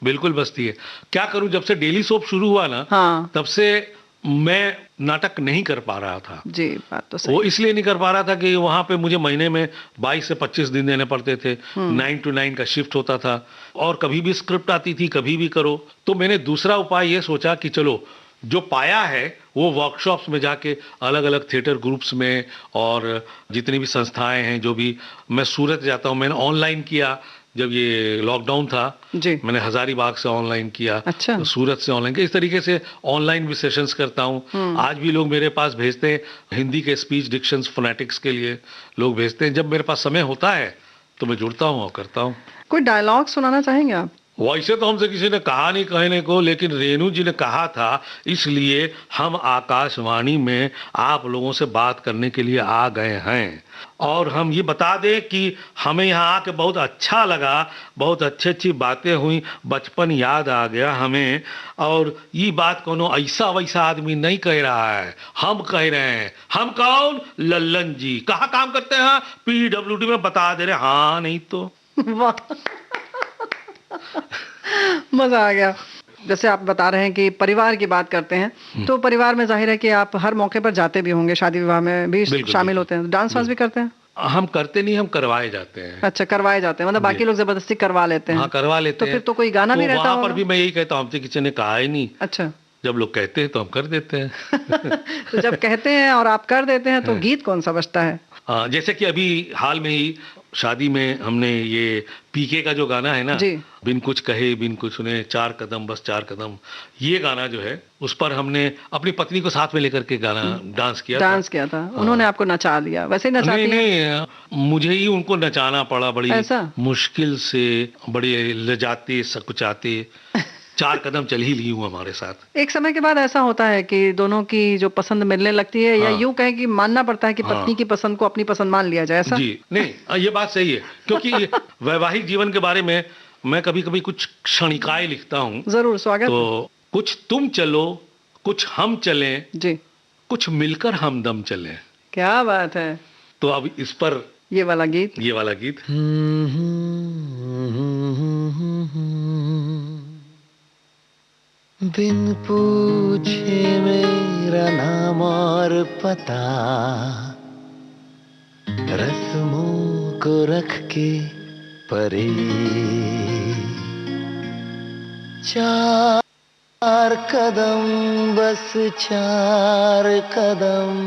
बिल्कुल बसती है। क्या करूं, जब से डेली सोप शुरू हुआ ना, हाँ। तब से मैं नाटक नहीं कर पा रहा था। जी, बात तो सही। वो इसलिए नहीं कर पा रहा था कि वहां पे मुझे महीने में 22 से 25 दिन देने पड़ते थे। 9 to 9 का शिफ्ट होता था और कभी भी स्क्रिप्ट आती थी, कभी भी करो। तो मैंने दूसरा उपाय ये सोचा कि चलो जो पाया है वो वर्कशॉप्स में जाके अलग अलग थिएटर ग्रुप्स में और जितनी भी संस्थाएं हैं, जो भी, मैं सूरत जाता हूँ। मैंने ऑनलाइन किया, जब ये लॉकडाउन था जी, मैंने हजारीबाग से ऑनलाइन किया। अच्छा। तो सूरत से ऑनलाइन किया। इस तरीके से ऑनलाइन भी सेशंस करता हूँ। आज भी लोग मेरे पास भेजते हैं, हिंदी के स्पीच डिक्शंस फोनेटिक्स के लिए लोग भेजते हैं। जब मेरे पास समय होता है तो मैं जुड़ता हूँ और करता हूँ। कोई डायलॉग सुनाना चाहेंगे आप? वैसे तो हमसे किसी ने कहा नहीं कहने को, लेकिन रेणु जी ने कहा था, इसलिए हम आकाशवाणी में आप लोगों से बात करने के लिए आ गए हैं। और हम ये बता दें कि हमें यहाँ आके बहुत अच्छा लगा, बहुत अच्छी अच्छी बातें हुई, बचपन याद आ गया हमें। और ये बात कोनो ऐसा वैसा आदमी नहीं कह रहा है, हम कह रहे हैं। हम कौन? लल्लन जी। कहाँ काम करते हैं? PWD में, बता दे रहे। हाँ नहीं तो। वाह, मजा आ गया। जैसे आप बता रहे हैं कि परिवार की बात करते हैं, तो परिवार में जाहिर है कि आप हर मौके पर जाते भी होंगे, शादी विवाह में भी शामिल होते हैं, डांस वांस भी करते हैं? हम करते नहीं, हम करवाए जाते हैं। अच्छा, करवाए जाते हैं, मतलब बाकी लोग जबरदस्ती करवा लेते हैं। हाँ, करवा लेते हैं। तो फिर तो कोई गाना भी रहता होगा। वहाँ पर भी मैं यही कहता हूँ, हमसे किसी ने कहा ही नहीं। अच्छा, जब लोग कहते हैं तो हम कर देते हैं। तो जब कहते हैं और आप कर देते हैं तो गीत कौन सा बजता है? जैसे कि अभी हाल में ही शादी में हमने ये पीके का जो गाना है ना, बिन कुछ कहे बिन कुछ सुने, 4 कदम बस 4 कदम, ये गाना जो है उस पर हमने अपनी पत्नी को साथ में लेकर के गाना डांस किया था। उन्होंने आपको नचा दिया? वैसे ही नचाती नहीं, मुझे ही उनको नचाना पड़ा, बड़ी मुश्किल से, बड़े लजाते सकुचाते 4 कदम चल ही ली हूँ हमारे साथ। एक समय के बाद ऐसा होता है कि दोनों की जो पसंद मिलने लगती है, या यूं कहें कि मानना पड़ता है कि पत्नी की पसंद को अपनी पसंद मान लिया जाए, ऐसा? जी नहीं, ये बात सही है, क्योंकि वैवाहिक जीवन के बारे में मैं कभी कभी कुछ क्षणिकाएं लिखता हूँ। जरूर, स्वागत। तो कुछ तुम चलो, कुछ हम चलें जी, कुछ मिलकर हमदम चलें। क्या बात है। तो अब इस पर ये वाला गीत बिन पूछे मेरा नाम और पता, रस्मों को रख के परे, 4 कदम बस 4 कदम,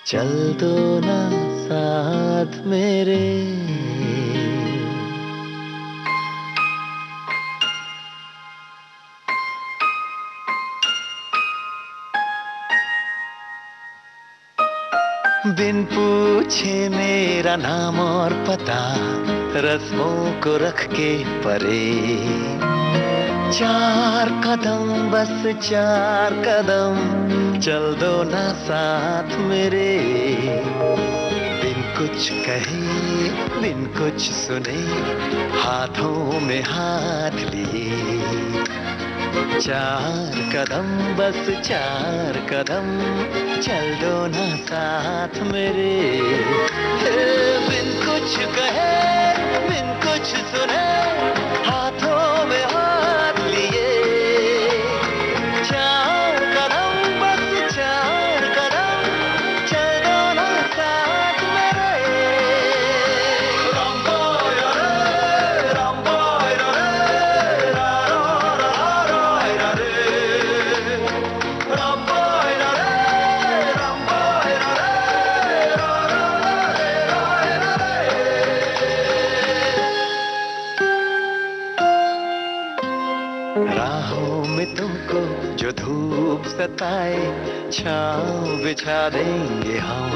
चल दो ना साथ मेरे। बिन पूछे मेरा नाम और पता, रस्मों को रख के परे, 4 कदम बस 4 कदम, चल दो ना साथ मेरे। बिन कुछ कहे बिन कुछ सुने, हाथों में हाथ लिए, 4 कदम बस 4 कदम, चल दो ना साथ मेरे। बिन कुछ कहे बिन कुछ सुने, हाथों में हाथ लिए, 4 कदम बस 4 कदम, चल दो ना साथ मेरे। राहों में तुमको जो धूप सताए, छाँव बिछा देंगे हम।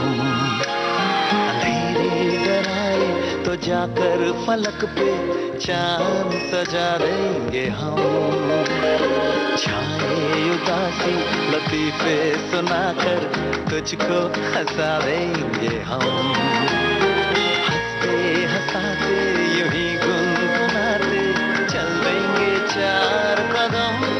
अंधेरे डराए तो जाकर फलक पे चांद सजा देंगे हम। छाए उदासी लतीफे सुनाकर तुझको हंसा देंगे हम। हंसते हंसाते यूं ही गुनगुनाते चल देंगे 4 कदम।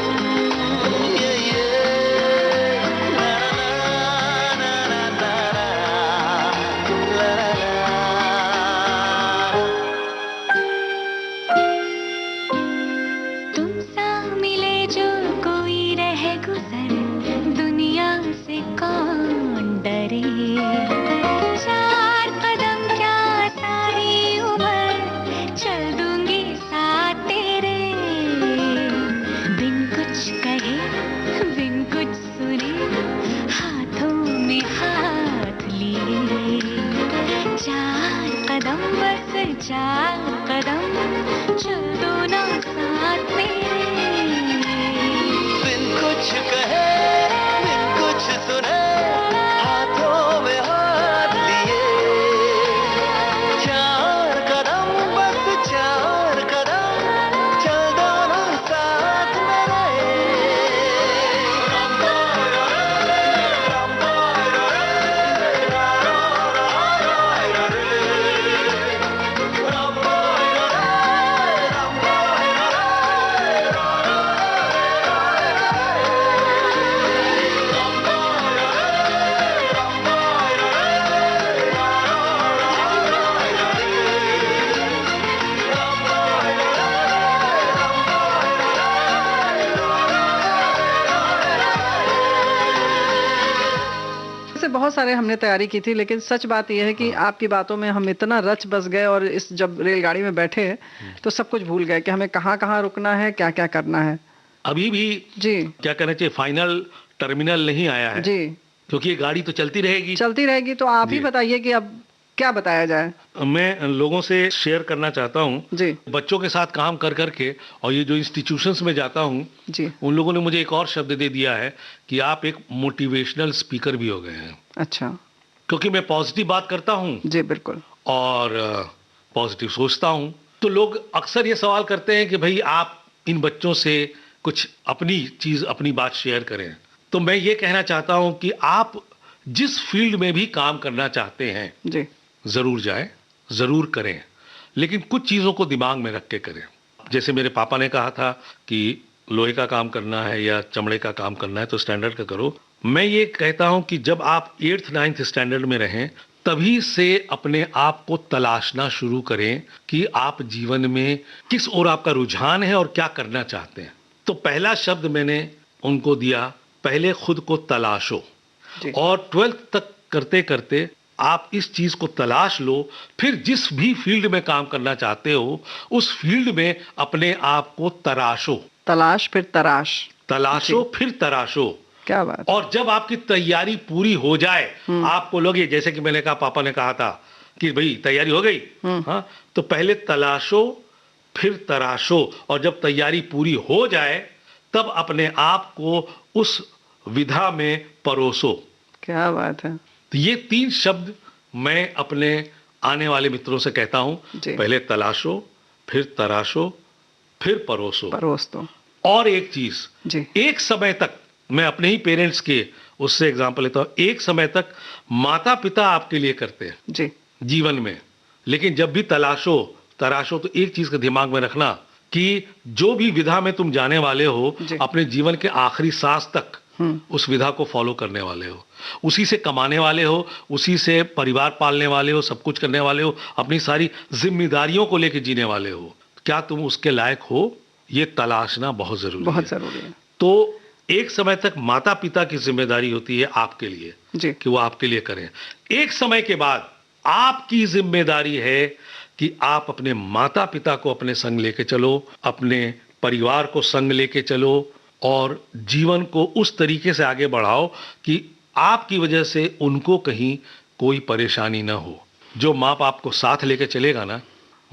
सारे हमने तैयारी की थी, लेकिन सच बात यह है कि आपकी बातों में हम इतना रच बस गए और इस जब रेलगाड़ी में बैठे तो सब कुछ भूल गए कि हमें कहाँ कहाँ रुकना है, क्या क्या करना है। अभी भी जी क्या कहना चाहिए, फाइनल टर्मिनल नहीं आया है जी, क्योंकि ये गाड़ी तो चलती रहेगी। तो आप ही बताइए कि अब क्या बताया जाए। मैं लोगों से शेयर करना चाहता हूँ जी, बच्चों के साथ काम कर करके, और ये जो इंस्टीट्यूशंस में जाता हूँ जी, उन लोगों ने मुझे एक और शब्द दे दिया है कि आप एक मोटिवेशनल स्पीकर भी हो गए हैं। अच्छा। क्योंकि मैं पॉजिटिव बात करता हूँ जी बिल्कुल, और पॉजिटिव सोचता हूँ, तो लोग अक्सर ये सवाल करते हैं कि भाई आप इन बच्चों से कुछ अपनी चीज, अपनी बात शेयर करें। तो मैं ये कहना चाहता हूं कि आप जिस फील्ड में भी काम करना चाहते हैं जी, जरूर जाएं, जरूर करें, लेकिन कुछ चीजों को दिमाग में रख के करें। जैसे मेरे पापा ने कहा था कि लोहे का काम करना है या चमड़े का काम करना है तो स्टैंडर्ड का करो। मैं ये कहता हूं कि जब आप 8th 9th स्टैंडर्ड में रहें तभी से अपने आप को तलाशना शुरू करें कि आप जीवन में किस ओर आपका रुझान है और क्या करना चाहते हैं। तो पहला शब्द मैंने उनको दिया, पहले खुद को तलाशो, और 12th तक करते करते आप इस चीज को तलाश लो, फिर जिस भी फील्ड में काम करना चाहते हो उस फील्ड में अपने आप को तराशो। तलाश फिर तराश, तलाशो फिर तराशो, क्या बात। और जब आपकी तैयारी पूरी हो जाए, आपको लगे जैसे कि मैंने कहा, पापा ने कहा था कि भाई तैयारी हो गई, हाँ, तो पहले तलाशो फिर तराशो, और जब तैयारी पूरी हो जाए तब अपने आप को उस विधा में परोसो। क्या बात है। तो ये 3 शब्द मैं अपने आने वाले मित्रों से कहता हूं, पहले तलाशो फिर तराशो फिर परोसो। परोस दो। और एक चीज, एक समय तक, मैं अपने ही पेरेंट्स के उससे एग्जांपल लेता हूं, एक समय तक माता पिता आपके लिए करते हैं जी जीवन में, लेकिन जब भी तलाशो तराशो तो एक चीज का दिमाग में रखना कि जो भी विधा में तुम जाने वाले हो अपने जीवन के आखिरी सांस तक उस विधा को फॉलो करने वाले हो, उसी से कमाने वाले हो, उसी से परिवार पालने वाले हो, सब कुछ करने वाले हो, अपनी सारी जिम्मेदारियों को लेकर जीने वाले हो। क्या तुम उसके लायक हो, ये तलाशना बहुत जरूरी है। तो एक समय तक माता पिता की जिम्मेदारी होती है आपके लिए कि वो आपके लिए करें। एक समय के बाद आपकी जिम्मेदारी है कि आप अपने माता पिता को अपने संग लेके चलो, अपने परिवार को संग लेके चलो, और जीवन को उस तरीके से आगे बढ़ाओ कि आपकी वजह से उनको कहीं कोई परेशानी ना हो। जो माँ बाप को साथ लेके चलेगा ना,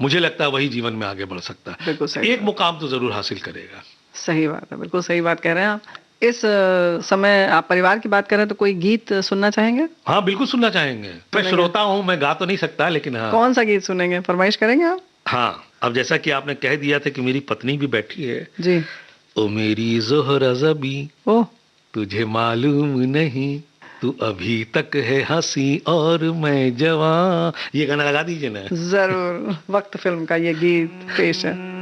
मुझे लगता है वही जीवन में आगे बढ़ सकता है। बिल्कुल सही, एक मुकाम तो जरूर हासिल करेगा। सही बात है, बिल्कुल सही बात कह रहे हैं आप। इस समय आप परिवार की बात कर रहे हैं तो कोई गीत सुनना चाहेंगे? हाँ बिल्कुल सुनना चाहेंगे। मैं श्रोता हूँ, मैं गा तो नहीं सकता, लेकिन हाँ। कौन सा गीत सुनेंगे, फरमाइश करेंगे आप? हाँ, अब जैसा कि आपने कह दिया था कि मेरी पत्नी भी बैठी है जी। ओ मेरी ज़ोहरा ज़बी, ओ तुझे मालूम नहीं, तू अभी तक है हंसी और मैं जवान, ये गाना लगा दीजिए ना। जरूर, वक्त फिल्म का ये गीत पेश है।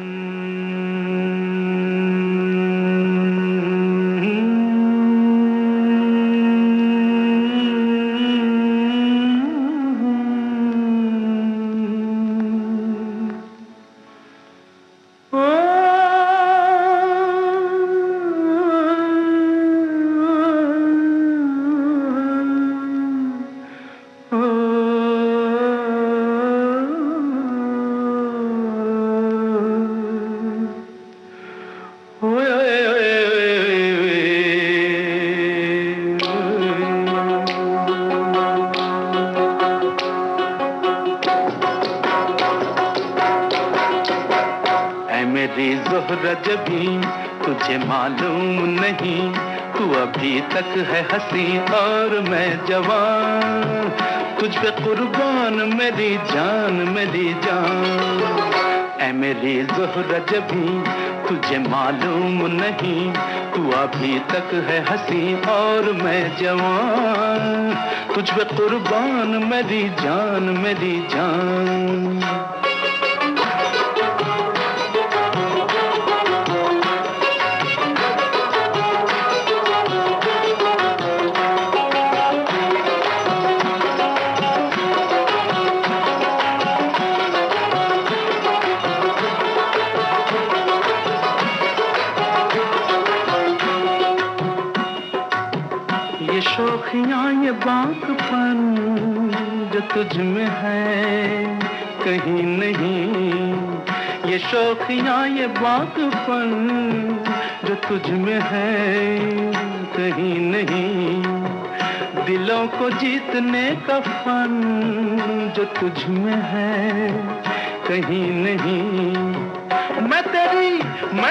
तुझे मालूम नहीं, तू अभी तक है हंसी और मैं जवान, तुझ पे कुर्बान मेरी जान मेरी जान। ऐ मेरी ज़ोहरा ज़बी, तुझे मालूम नहीं, तू अभी तक है हंसी और मैं जवान, तुझ पे कुर्बान मेरी जान मेरी जान। शोखियाँ ये बात तुझ में है कहीं नहीं, ये शौकियाँ ये बागपन जो तुझ में है कहीं नहीं, दिलों को जीतने का फन जो तुझ में है कहीं नहीं। मैं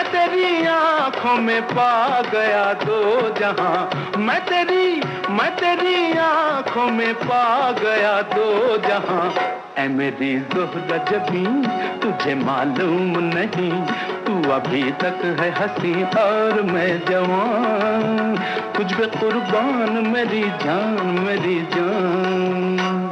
तेरी आंखों में पा गया दो जहां, मैं तेरी आंखों में पा गया दो जहां। ऐ मेरी ज़ोहरा जबी तुझे मालूम नहीं, तू अभी तक है हंसी और मैं जवान, तुझ पे कुर्बान मेरी जान मेरी जान।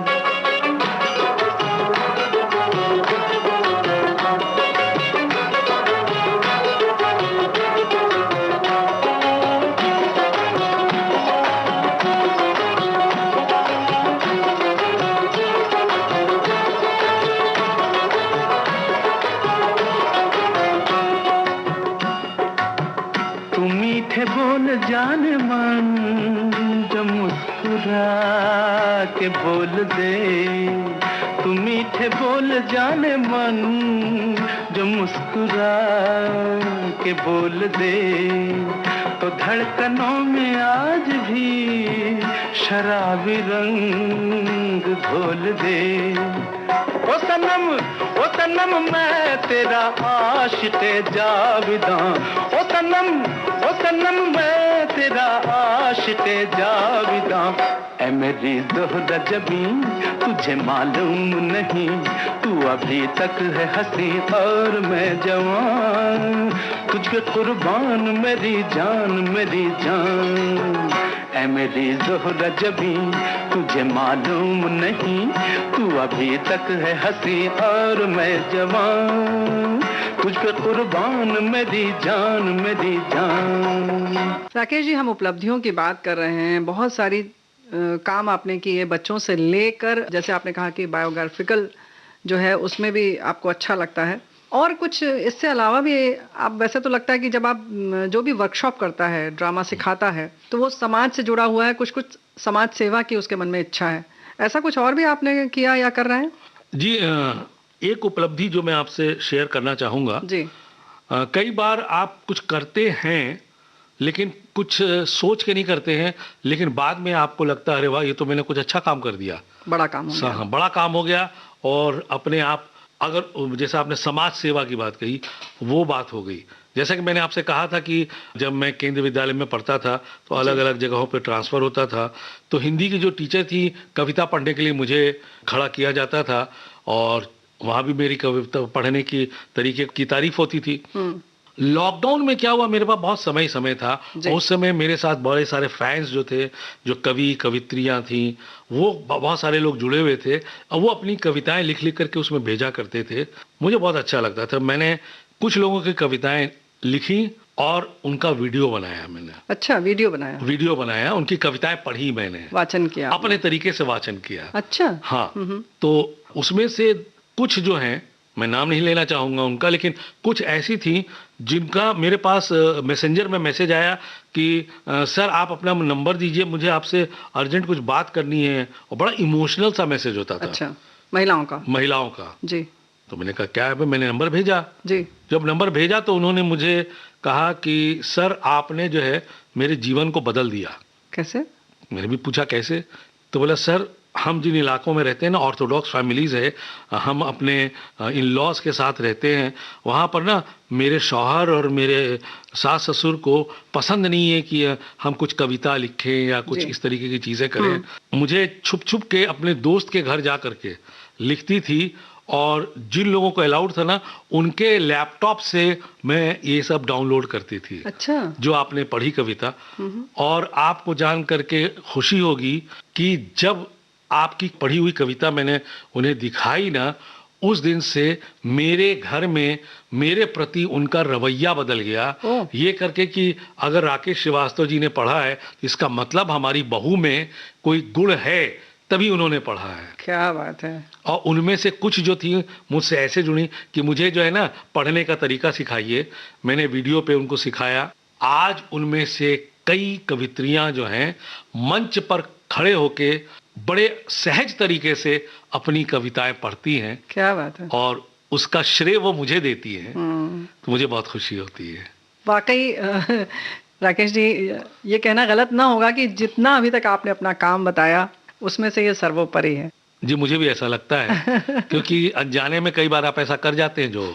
जाने मन जो मुस्कुरा के बोल दे, तू मीठे बोल जाने मन जो मुस्कुरा के बोल दे, तो धड़कनों में आज भी शराबी रंग घोल दे। ओ सनम मैं तेरा आशिक़े जाविदां, ओ सनम मैं तेरा आशिक़े जाविदां। ऐ मेरी ज़ोहरा जबी तुझे मालूम नहीं, तू अभी तक है हंसी और मैं जवान, तुझ पे कुर्बान मेरी जान मेरी जान। ऐ मेरी ज़ोहरा जबी तुझे मालूम नहीं, तू अभी तक है हंसी और मैं जवान, तुझ पे कुर्बान मेरी जान मेरी जान। राकेश जी, हम उपलब्धियों की बात कर रहे हैं, बहुत सारी काम आपने किए बच्चों से लेकर, जैसे आपने कहा कि बायोग्राफिकल जो है उसमें भी आपको अच्छा लगता है, और कुछ इससे अलावा भी आप, वैसे तो लगता है कि जब आप जो भी वर्कशॉप करता है, ड्रामा सिखाता है, तो वो समाज से जुड़ा हुआ है, कुछ समाज सेवा की उसके मन में इच्छा है। ऐसा कुछ और भी आपने किया या कर रहे हैं? जी, एक उपलब्धि जो मैं आपसे शेयर करना चाहूँगा जी। कई बार आप कुछ करते हैं लेकिन कुछ सोच के नहीं करते हैं, लेकिन बाद में आपको लगता है अरे वाह, ये तो मैंने कुछ अच्छा काम कर दिया, बड़ा काम हो गया। हाँ, बड़ा काम हो गया। और अपने आप, अगर जैसे आपने समाज सेवा की बात कही, वो बात हो गई। जैसा कि मैंने आपसे कहा था कि जब मैं केंद्रीय विद्यालय में पढ़ता था तो अलग अलग जगहों पे ट्रांसफ़र होता था, तो हिंदी की जो टीचर थी, कविता पढ़ने के लिए मुझे खड़ा किया जाता था, और वहाँ भी मेरी कविता पढ़ने की तरीके की तारीफ होती थी। लॉकडाउन में क्या हुआ, मेरे पास बहुत समय था, उस समय मेरे साथ बड़े सारे फैंस जो थे, जो कवि कवित्रियाँ थी, वो बहुत सारे लोग जुड़े हुए थे, और वो अपनी कविताएं लिख करके उसमें भेजा करते थे। मुझे बहुत अच्छा लगता था। मैंने कुछ लोगों की कविताएं लिखी और उनका वीडियो बनाया मैंने। अच्छा, वीडियो बनाया, उनकी कविताएं पढ़ी मैंने, वाचन किया, अपने तरीके से वाचन किया। अच्छा, हाँ। तो उसमें से कुछ जो हैं, मैं नाम नहीं लेना चाहूँगा उनका, लेकिन कुछ ऐसी थी जिनका मेरे पास मैसेंजर में मैसेज आया कि सर आप अपना नंबर दीजिए, मुझे आपसे अर्जेंट कुछ बात करनी है, और बड़ा इमोशनल सा मैसेज होता था। अच्छा, महिलाओं का जी। तो मैंने कहा क्या है, मैंने नंबर भेजा जी। जब नंबर भेजा तो उन्होंने मुझे कहा कि सर आपने जो है मेरे जीवन को बदल दिया। कैसे? मैंने भी पूछा कैसे, तो बोला सर हम जिन इलाकों में रहते हैं ना, ऑर्थोडॉक्स फैमिलीज़ है, हम अपने इन लॉज के साथ रहते हैं, वहाँ पर ना मेरे शौहर और मेरे सास ससुर को पसंद नहीं है कि हम कुछ कविता लिखें या कुछ इस तरीके की चीज़ें करें। मुझे छुप छुप के अपने दोस्त के घर जा करके लिखती थी, और जिन लोगों को अलाउड था ना, उनके लैपटॉप से मैं ये सब डाउनलोड करती थी। अच्छा। जो आपने पढ़ी कविता। और आपको जान करके खुशी होगी कि जब आपकी पढ़ी हुई कविता मैंने उन्हें दिखाई ना, उस दिन से मेरे घर में मेरे प्रति उनका रवैया बदल गया, ये करके कि अगर राकेश श्रीवास्तव जी ने पढ़ा है, इसका मतलब हमारी बहू में कोई गुण है, तभी उन्होंने पढ़ा है। क्या बात है। और उनमें से कुछ जो थी मुझसे ऐसे जुड़ी कि मुझे जो है ना पढ़ने का तरीका सिखाइए, मैंने वीडियो पे उनको सिखाया। आज उनमें से कई कवित्रियां जो हैं मंच पर खड़े होके बड़े सहज तरीके से अपनी कविताएं पढ़ती हैं। क्या बात है। और उसका श्रेय वो मुझे देती हैं, तो मुझे बहुत खुशी होती है। वाकई राकेश जी, ये कहना गलत ना होगा कि जितना अभी तक आपने अपना काम बताया उसमें से ये सर्वोपरि है। जी, मुझे भी ऐसा लगता है क्योंकि अनजाने में कई बार आप ऐसा कर जाते हैं जो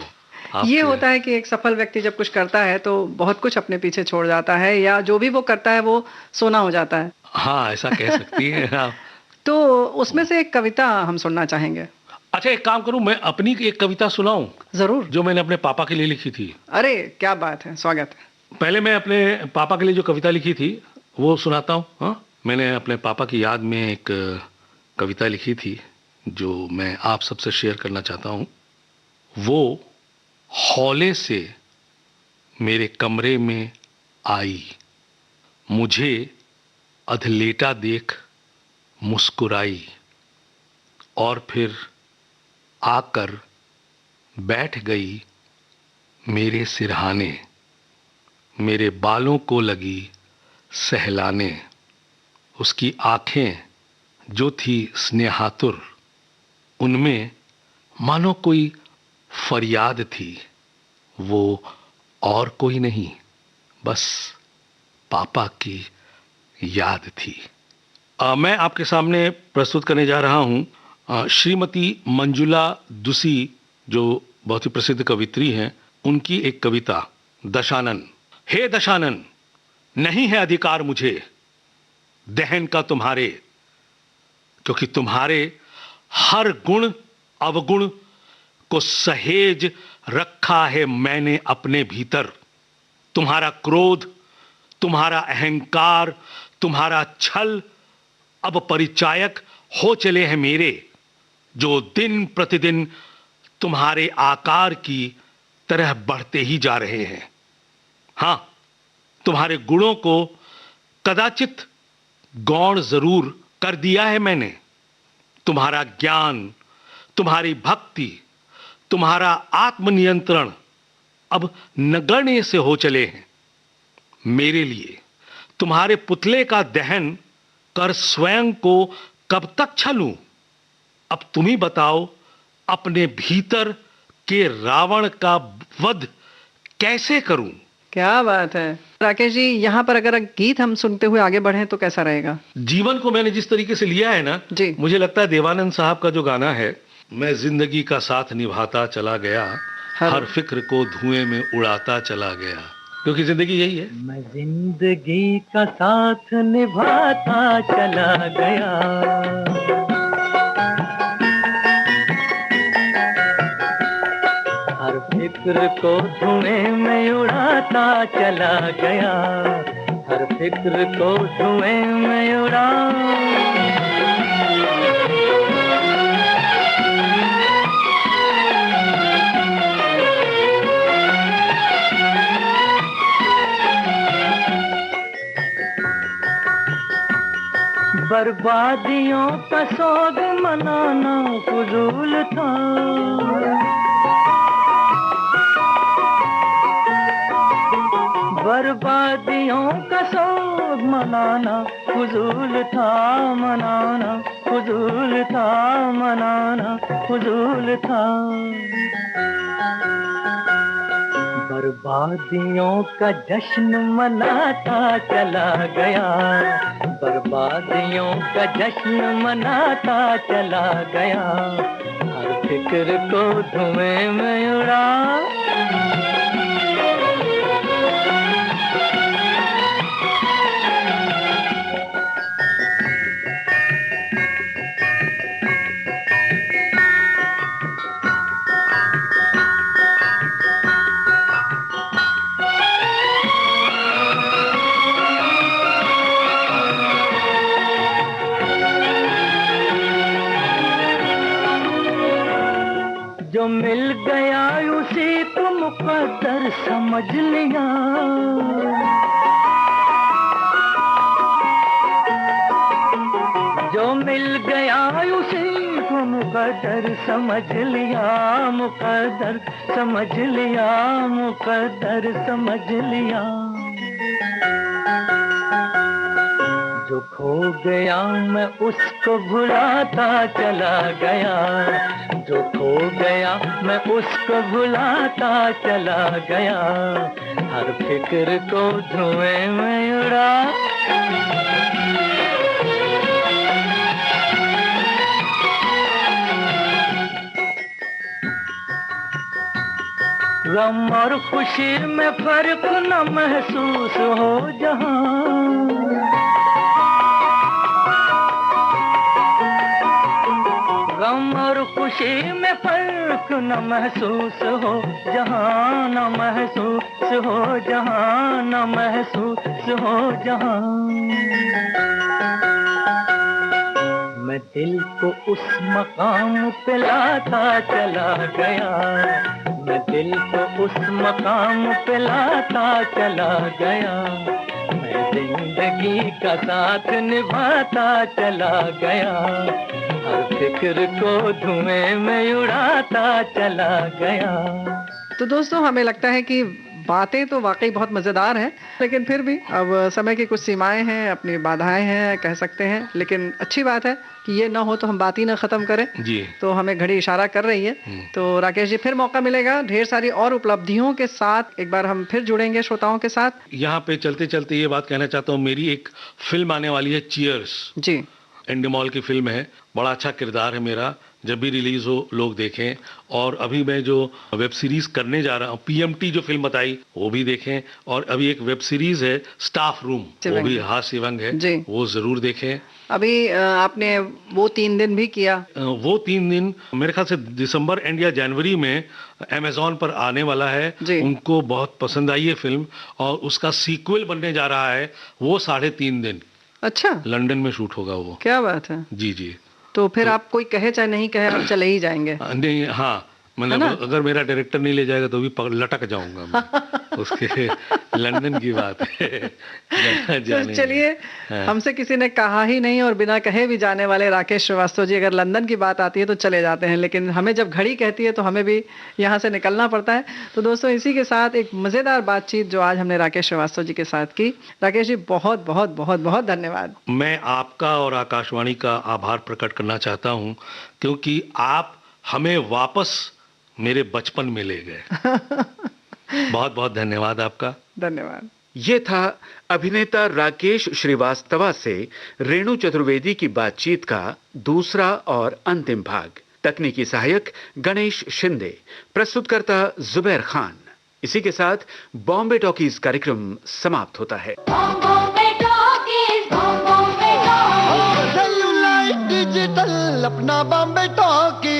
ये होता है कि एक सफल व्यक्ति जब कुछ करता है तो बहुत कुछ अपने पीछे छोड़ जाता है, या जो भी वो करता है वो सोना हो जाता है। हाँ, ऐसा कह सकती है आप। तो उसमें से एक कविता हम सुनना चाहेंगे। अच्छा, एक काम करूं, मैं अपनी एक कविता सुनाऊं? जरूर। जो मैंने अपने पापा के लिए लिखी थी। अरे क्या बात है, स्वागत है। पहले मैं अपने पापा के लिए जो कविता लिखी थी वो सुनाता हूँ। हाँ, मैंने अपने पापा की याद में एक कविता लिखी थी जो मैं आप सबसे शेयर करना चाहता हूँ। वो हौले से मेरे कमरे में आई, मुझे अधलेटा देख मुस्कुराई, और फिर आकर बैठ गई मेरे सिरहाने, मेरे बालों को लगी सहलाने। उसकी आंखें जो थी स्नेहातुर, उनमें मानो कोई फरियाद थी। वो और कोई नहीं, बस पापा की याद थी। मैं आपके सामने प्रस्तुत करने जा रहा हूँ श्रीमती मंजुला दुसी, जो बहुत ही प्रसिद्ध कवित्री हैं, उनकी एक कविता दशानन। हे दशानन, नहीं है अधिकार मुझे दहन का तुम्हारे, क्योंकि तुम्हारे हर गुण अवगुण को सहेज रखा है मैंने अपने भीतर। तुम्हारा क्रोध, तुम्हारा अहंकार, तुम्हारा छल अब परिचायक हो चले हैं मेरे, जो दिन प्रतिदिन तुम्हारे आकार की तरह बढ़ते ही जा रहे हैं। हां, तुम्हारे गुणों को कदाचित गौण जरूर कर दिया है मैंने। तुम्हारा ज्ञान, तुम्हारी भक्ति, तुम्हारा आत्मनियंत्रण अब नगण्य से हो चले हैं मेरे लिए। तुम्हारे पुतले का दहन कर स्वयं को कब तक छलूं? अब तुम ही बताओ, अपने भीतर के रावण का वध कैसे करूं? क्या बात है राकेश जी। यहाँ पर अगर गीत हम सुनते हुए आगे बढ़े तो कैसा रहेगा? जीवन को मैंने जिस तरीके से लिया है ना जी, मुझे लगता है देवानंद साहब का जो गाना है, मैं जिंदगी का साथ निभाता चला गया, हर फिक्र को धुएं में उड़ाता चला गया, क्योंकि जिंदगी यही है। मैं जिंदगी का साथ निभाता चला गया, हर फिक्र को धुएं में उड़ाता चला गया, हर फिक्र को धुएं में उड़ा। बर्बादियों का सोग मनाना फजूल था, बर्बादियों का सोग मनाना फजूल था, मनाना फजूल था, मनाना फजूल था। बर्बादियों का जश्न मनाता चला गया, बर्बादियों का जश्न मनाता चला गया, हर फिक्र को धुएं में उड़ा। जो मिल गया उसी को मुकद्दर समझ लिया, जो मिल गया उसी को मुकद्दर समझ लिया, मुकद्दर समझ लिया, मुकद्दर समझ लिया। जो खो गया मैं उसको भुलाता चला गया, जो खो गया मैं उसको भुलाता चला गया, हर फिक्र को धुएं में उड़ा। गम और खुशी में फर्क न महसूस हो जहां, गम और खुशी में फर्क न महसूस हो जहां, न महसूस हो जहां, न महसूस हो जहां। मैं दिल को उस मकाम पे लाता चला गया, मैं दिल को उस मकाम पे लाता चला गया, मैं जिंदगी का साथ निभाता चला गया, हर फिक्र को धुएं में उड़ाता चला गया। तो दोस्तों हमें लगता है कि बातें तो वाकई बहुत मज़ेदार हैं, लेकिन फिर भी अब समय की कुछ सीमाएं हैं, अपनी बाधाएं हैं कह सकते हैं, लेकिन अच्छी बात है कि ये ना हो तो हम बात ही ना ख़त्म करें जी। तो हमें घड़ी इशारा कर रही है। तो राकेश जी फिर मौका मिलेगा ढेर सारी और उपलब्धियों के साथ, एक बार हम फिर जुड़ेंगे श्रोताओं के साथ। यहाँ पे चलते चलते ये बात कहना चाहता हूँ, मेरी एक फिल्म आने वाली है चीयर्स जी, एंडीमॉल की फिल्म है, बड़ा अच्छा किरदार है मेरा, जब भी रिलीज हो लोग देखें। और अभी मैं जो वेब सीरीज करने जा रहा हूँ, पीएमटी जो फिल्म बताई वो भी देखें, और अभी एक वेब सीरीज है स्टाफ रूम, वो भी हास्य व्यंग है, वो जरूर देखें। अभी आपने वो 3 दिन भी किया, वो 3 दिन मेरे ख्याल से दिसंबर एंड या जनवरी में अमेज़न पर आने वाला है, उनको बहुत पसंद आई है फिल्म, और उसका सीक्वल बनने जा रहा है, वो 3.5 दिन अच्छा लंदन में शूट होगा वो। क्या बात है। जी जी। तो फिर आप कोई कहे चाहे नहीं कहे आप चले ही जाएंगे। नहीं, हाँ, मतलब अगर मेरा डायरेक्टर नहीं ले जाएगा तो भी लटक जाऊंगा मैं। उसके लंदन की बात है। तो चलिए, हमसे किसी ने कहा ही नहीं और बिना कहे भी जाने वाले राकेश श्रीवास्तव जी, अगर लंदन की बात आती है तो चले जाते हैं, लेकिन हमें जब घड़ी कहती है तो हमें भी यहाँ से निकलना पड़ता है। तो दोस्तों इसी के साथ एक मज़ेदार बातचीत जो आज हमने राकेश श्रीवास्तव जी के साथ की। राकेश जी बहुत बहुत बहुत बहुत धन्यवाद। मैं आपका और आकाशवाणी का आभार प्रकट करना चाहता हूँ, क्योंकि आप हमें वापस मेरे बचपन में ले गए। बहुत बहुत धन्यवाद आपका। धन्यवाद। ये था अभिनेता राकेश श्रीवास्तवा से रेणु चतुर्वेदी की बातचीत का दूसरा और अंतिम भाग। तकनीकी सहायक गणेश शिंदे, प्रस्तुतकर्ता जुबैर खान। इसी के साथ बॉम्बे टॉकीज कार्यक्रम समाप्त होता है। डिजिटल अपना बॉम्बे टॉकीज।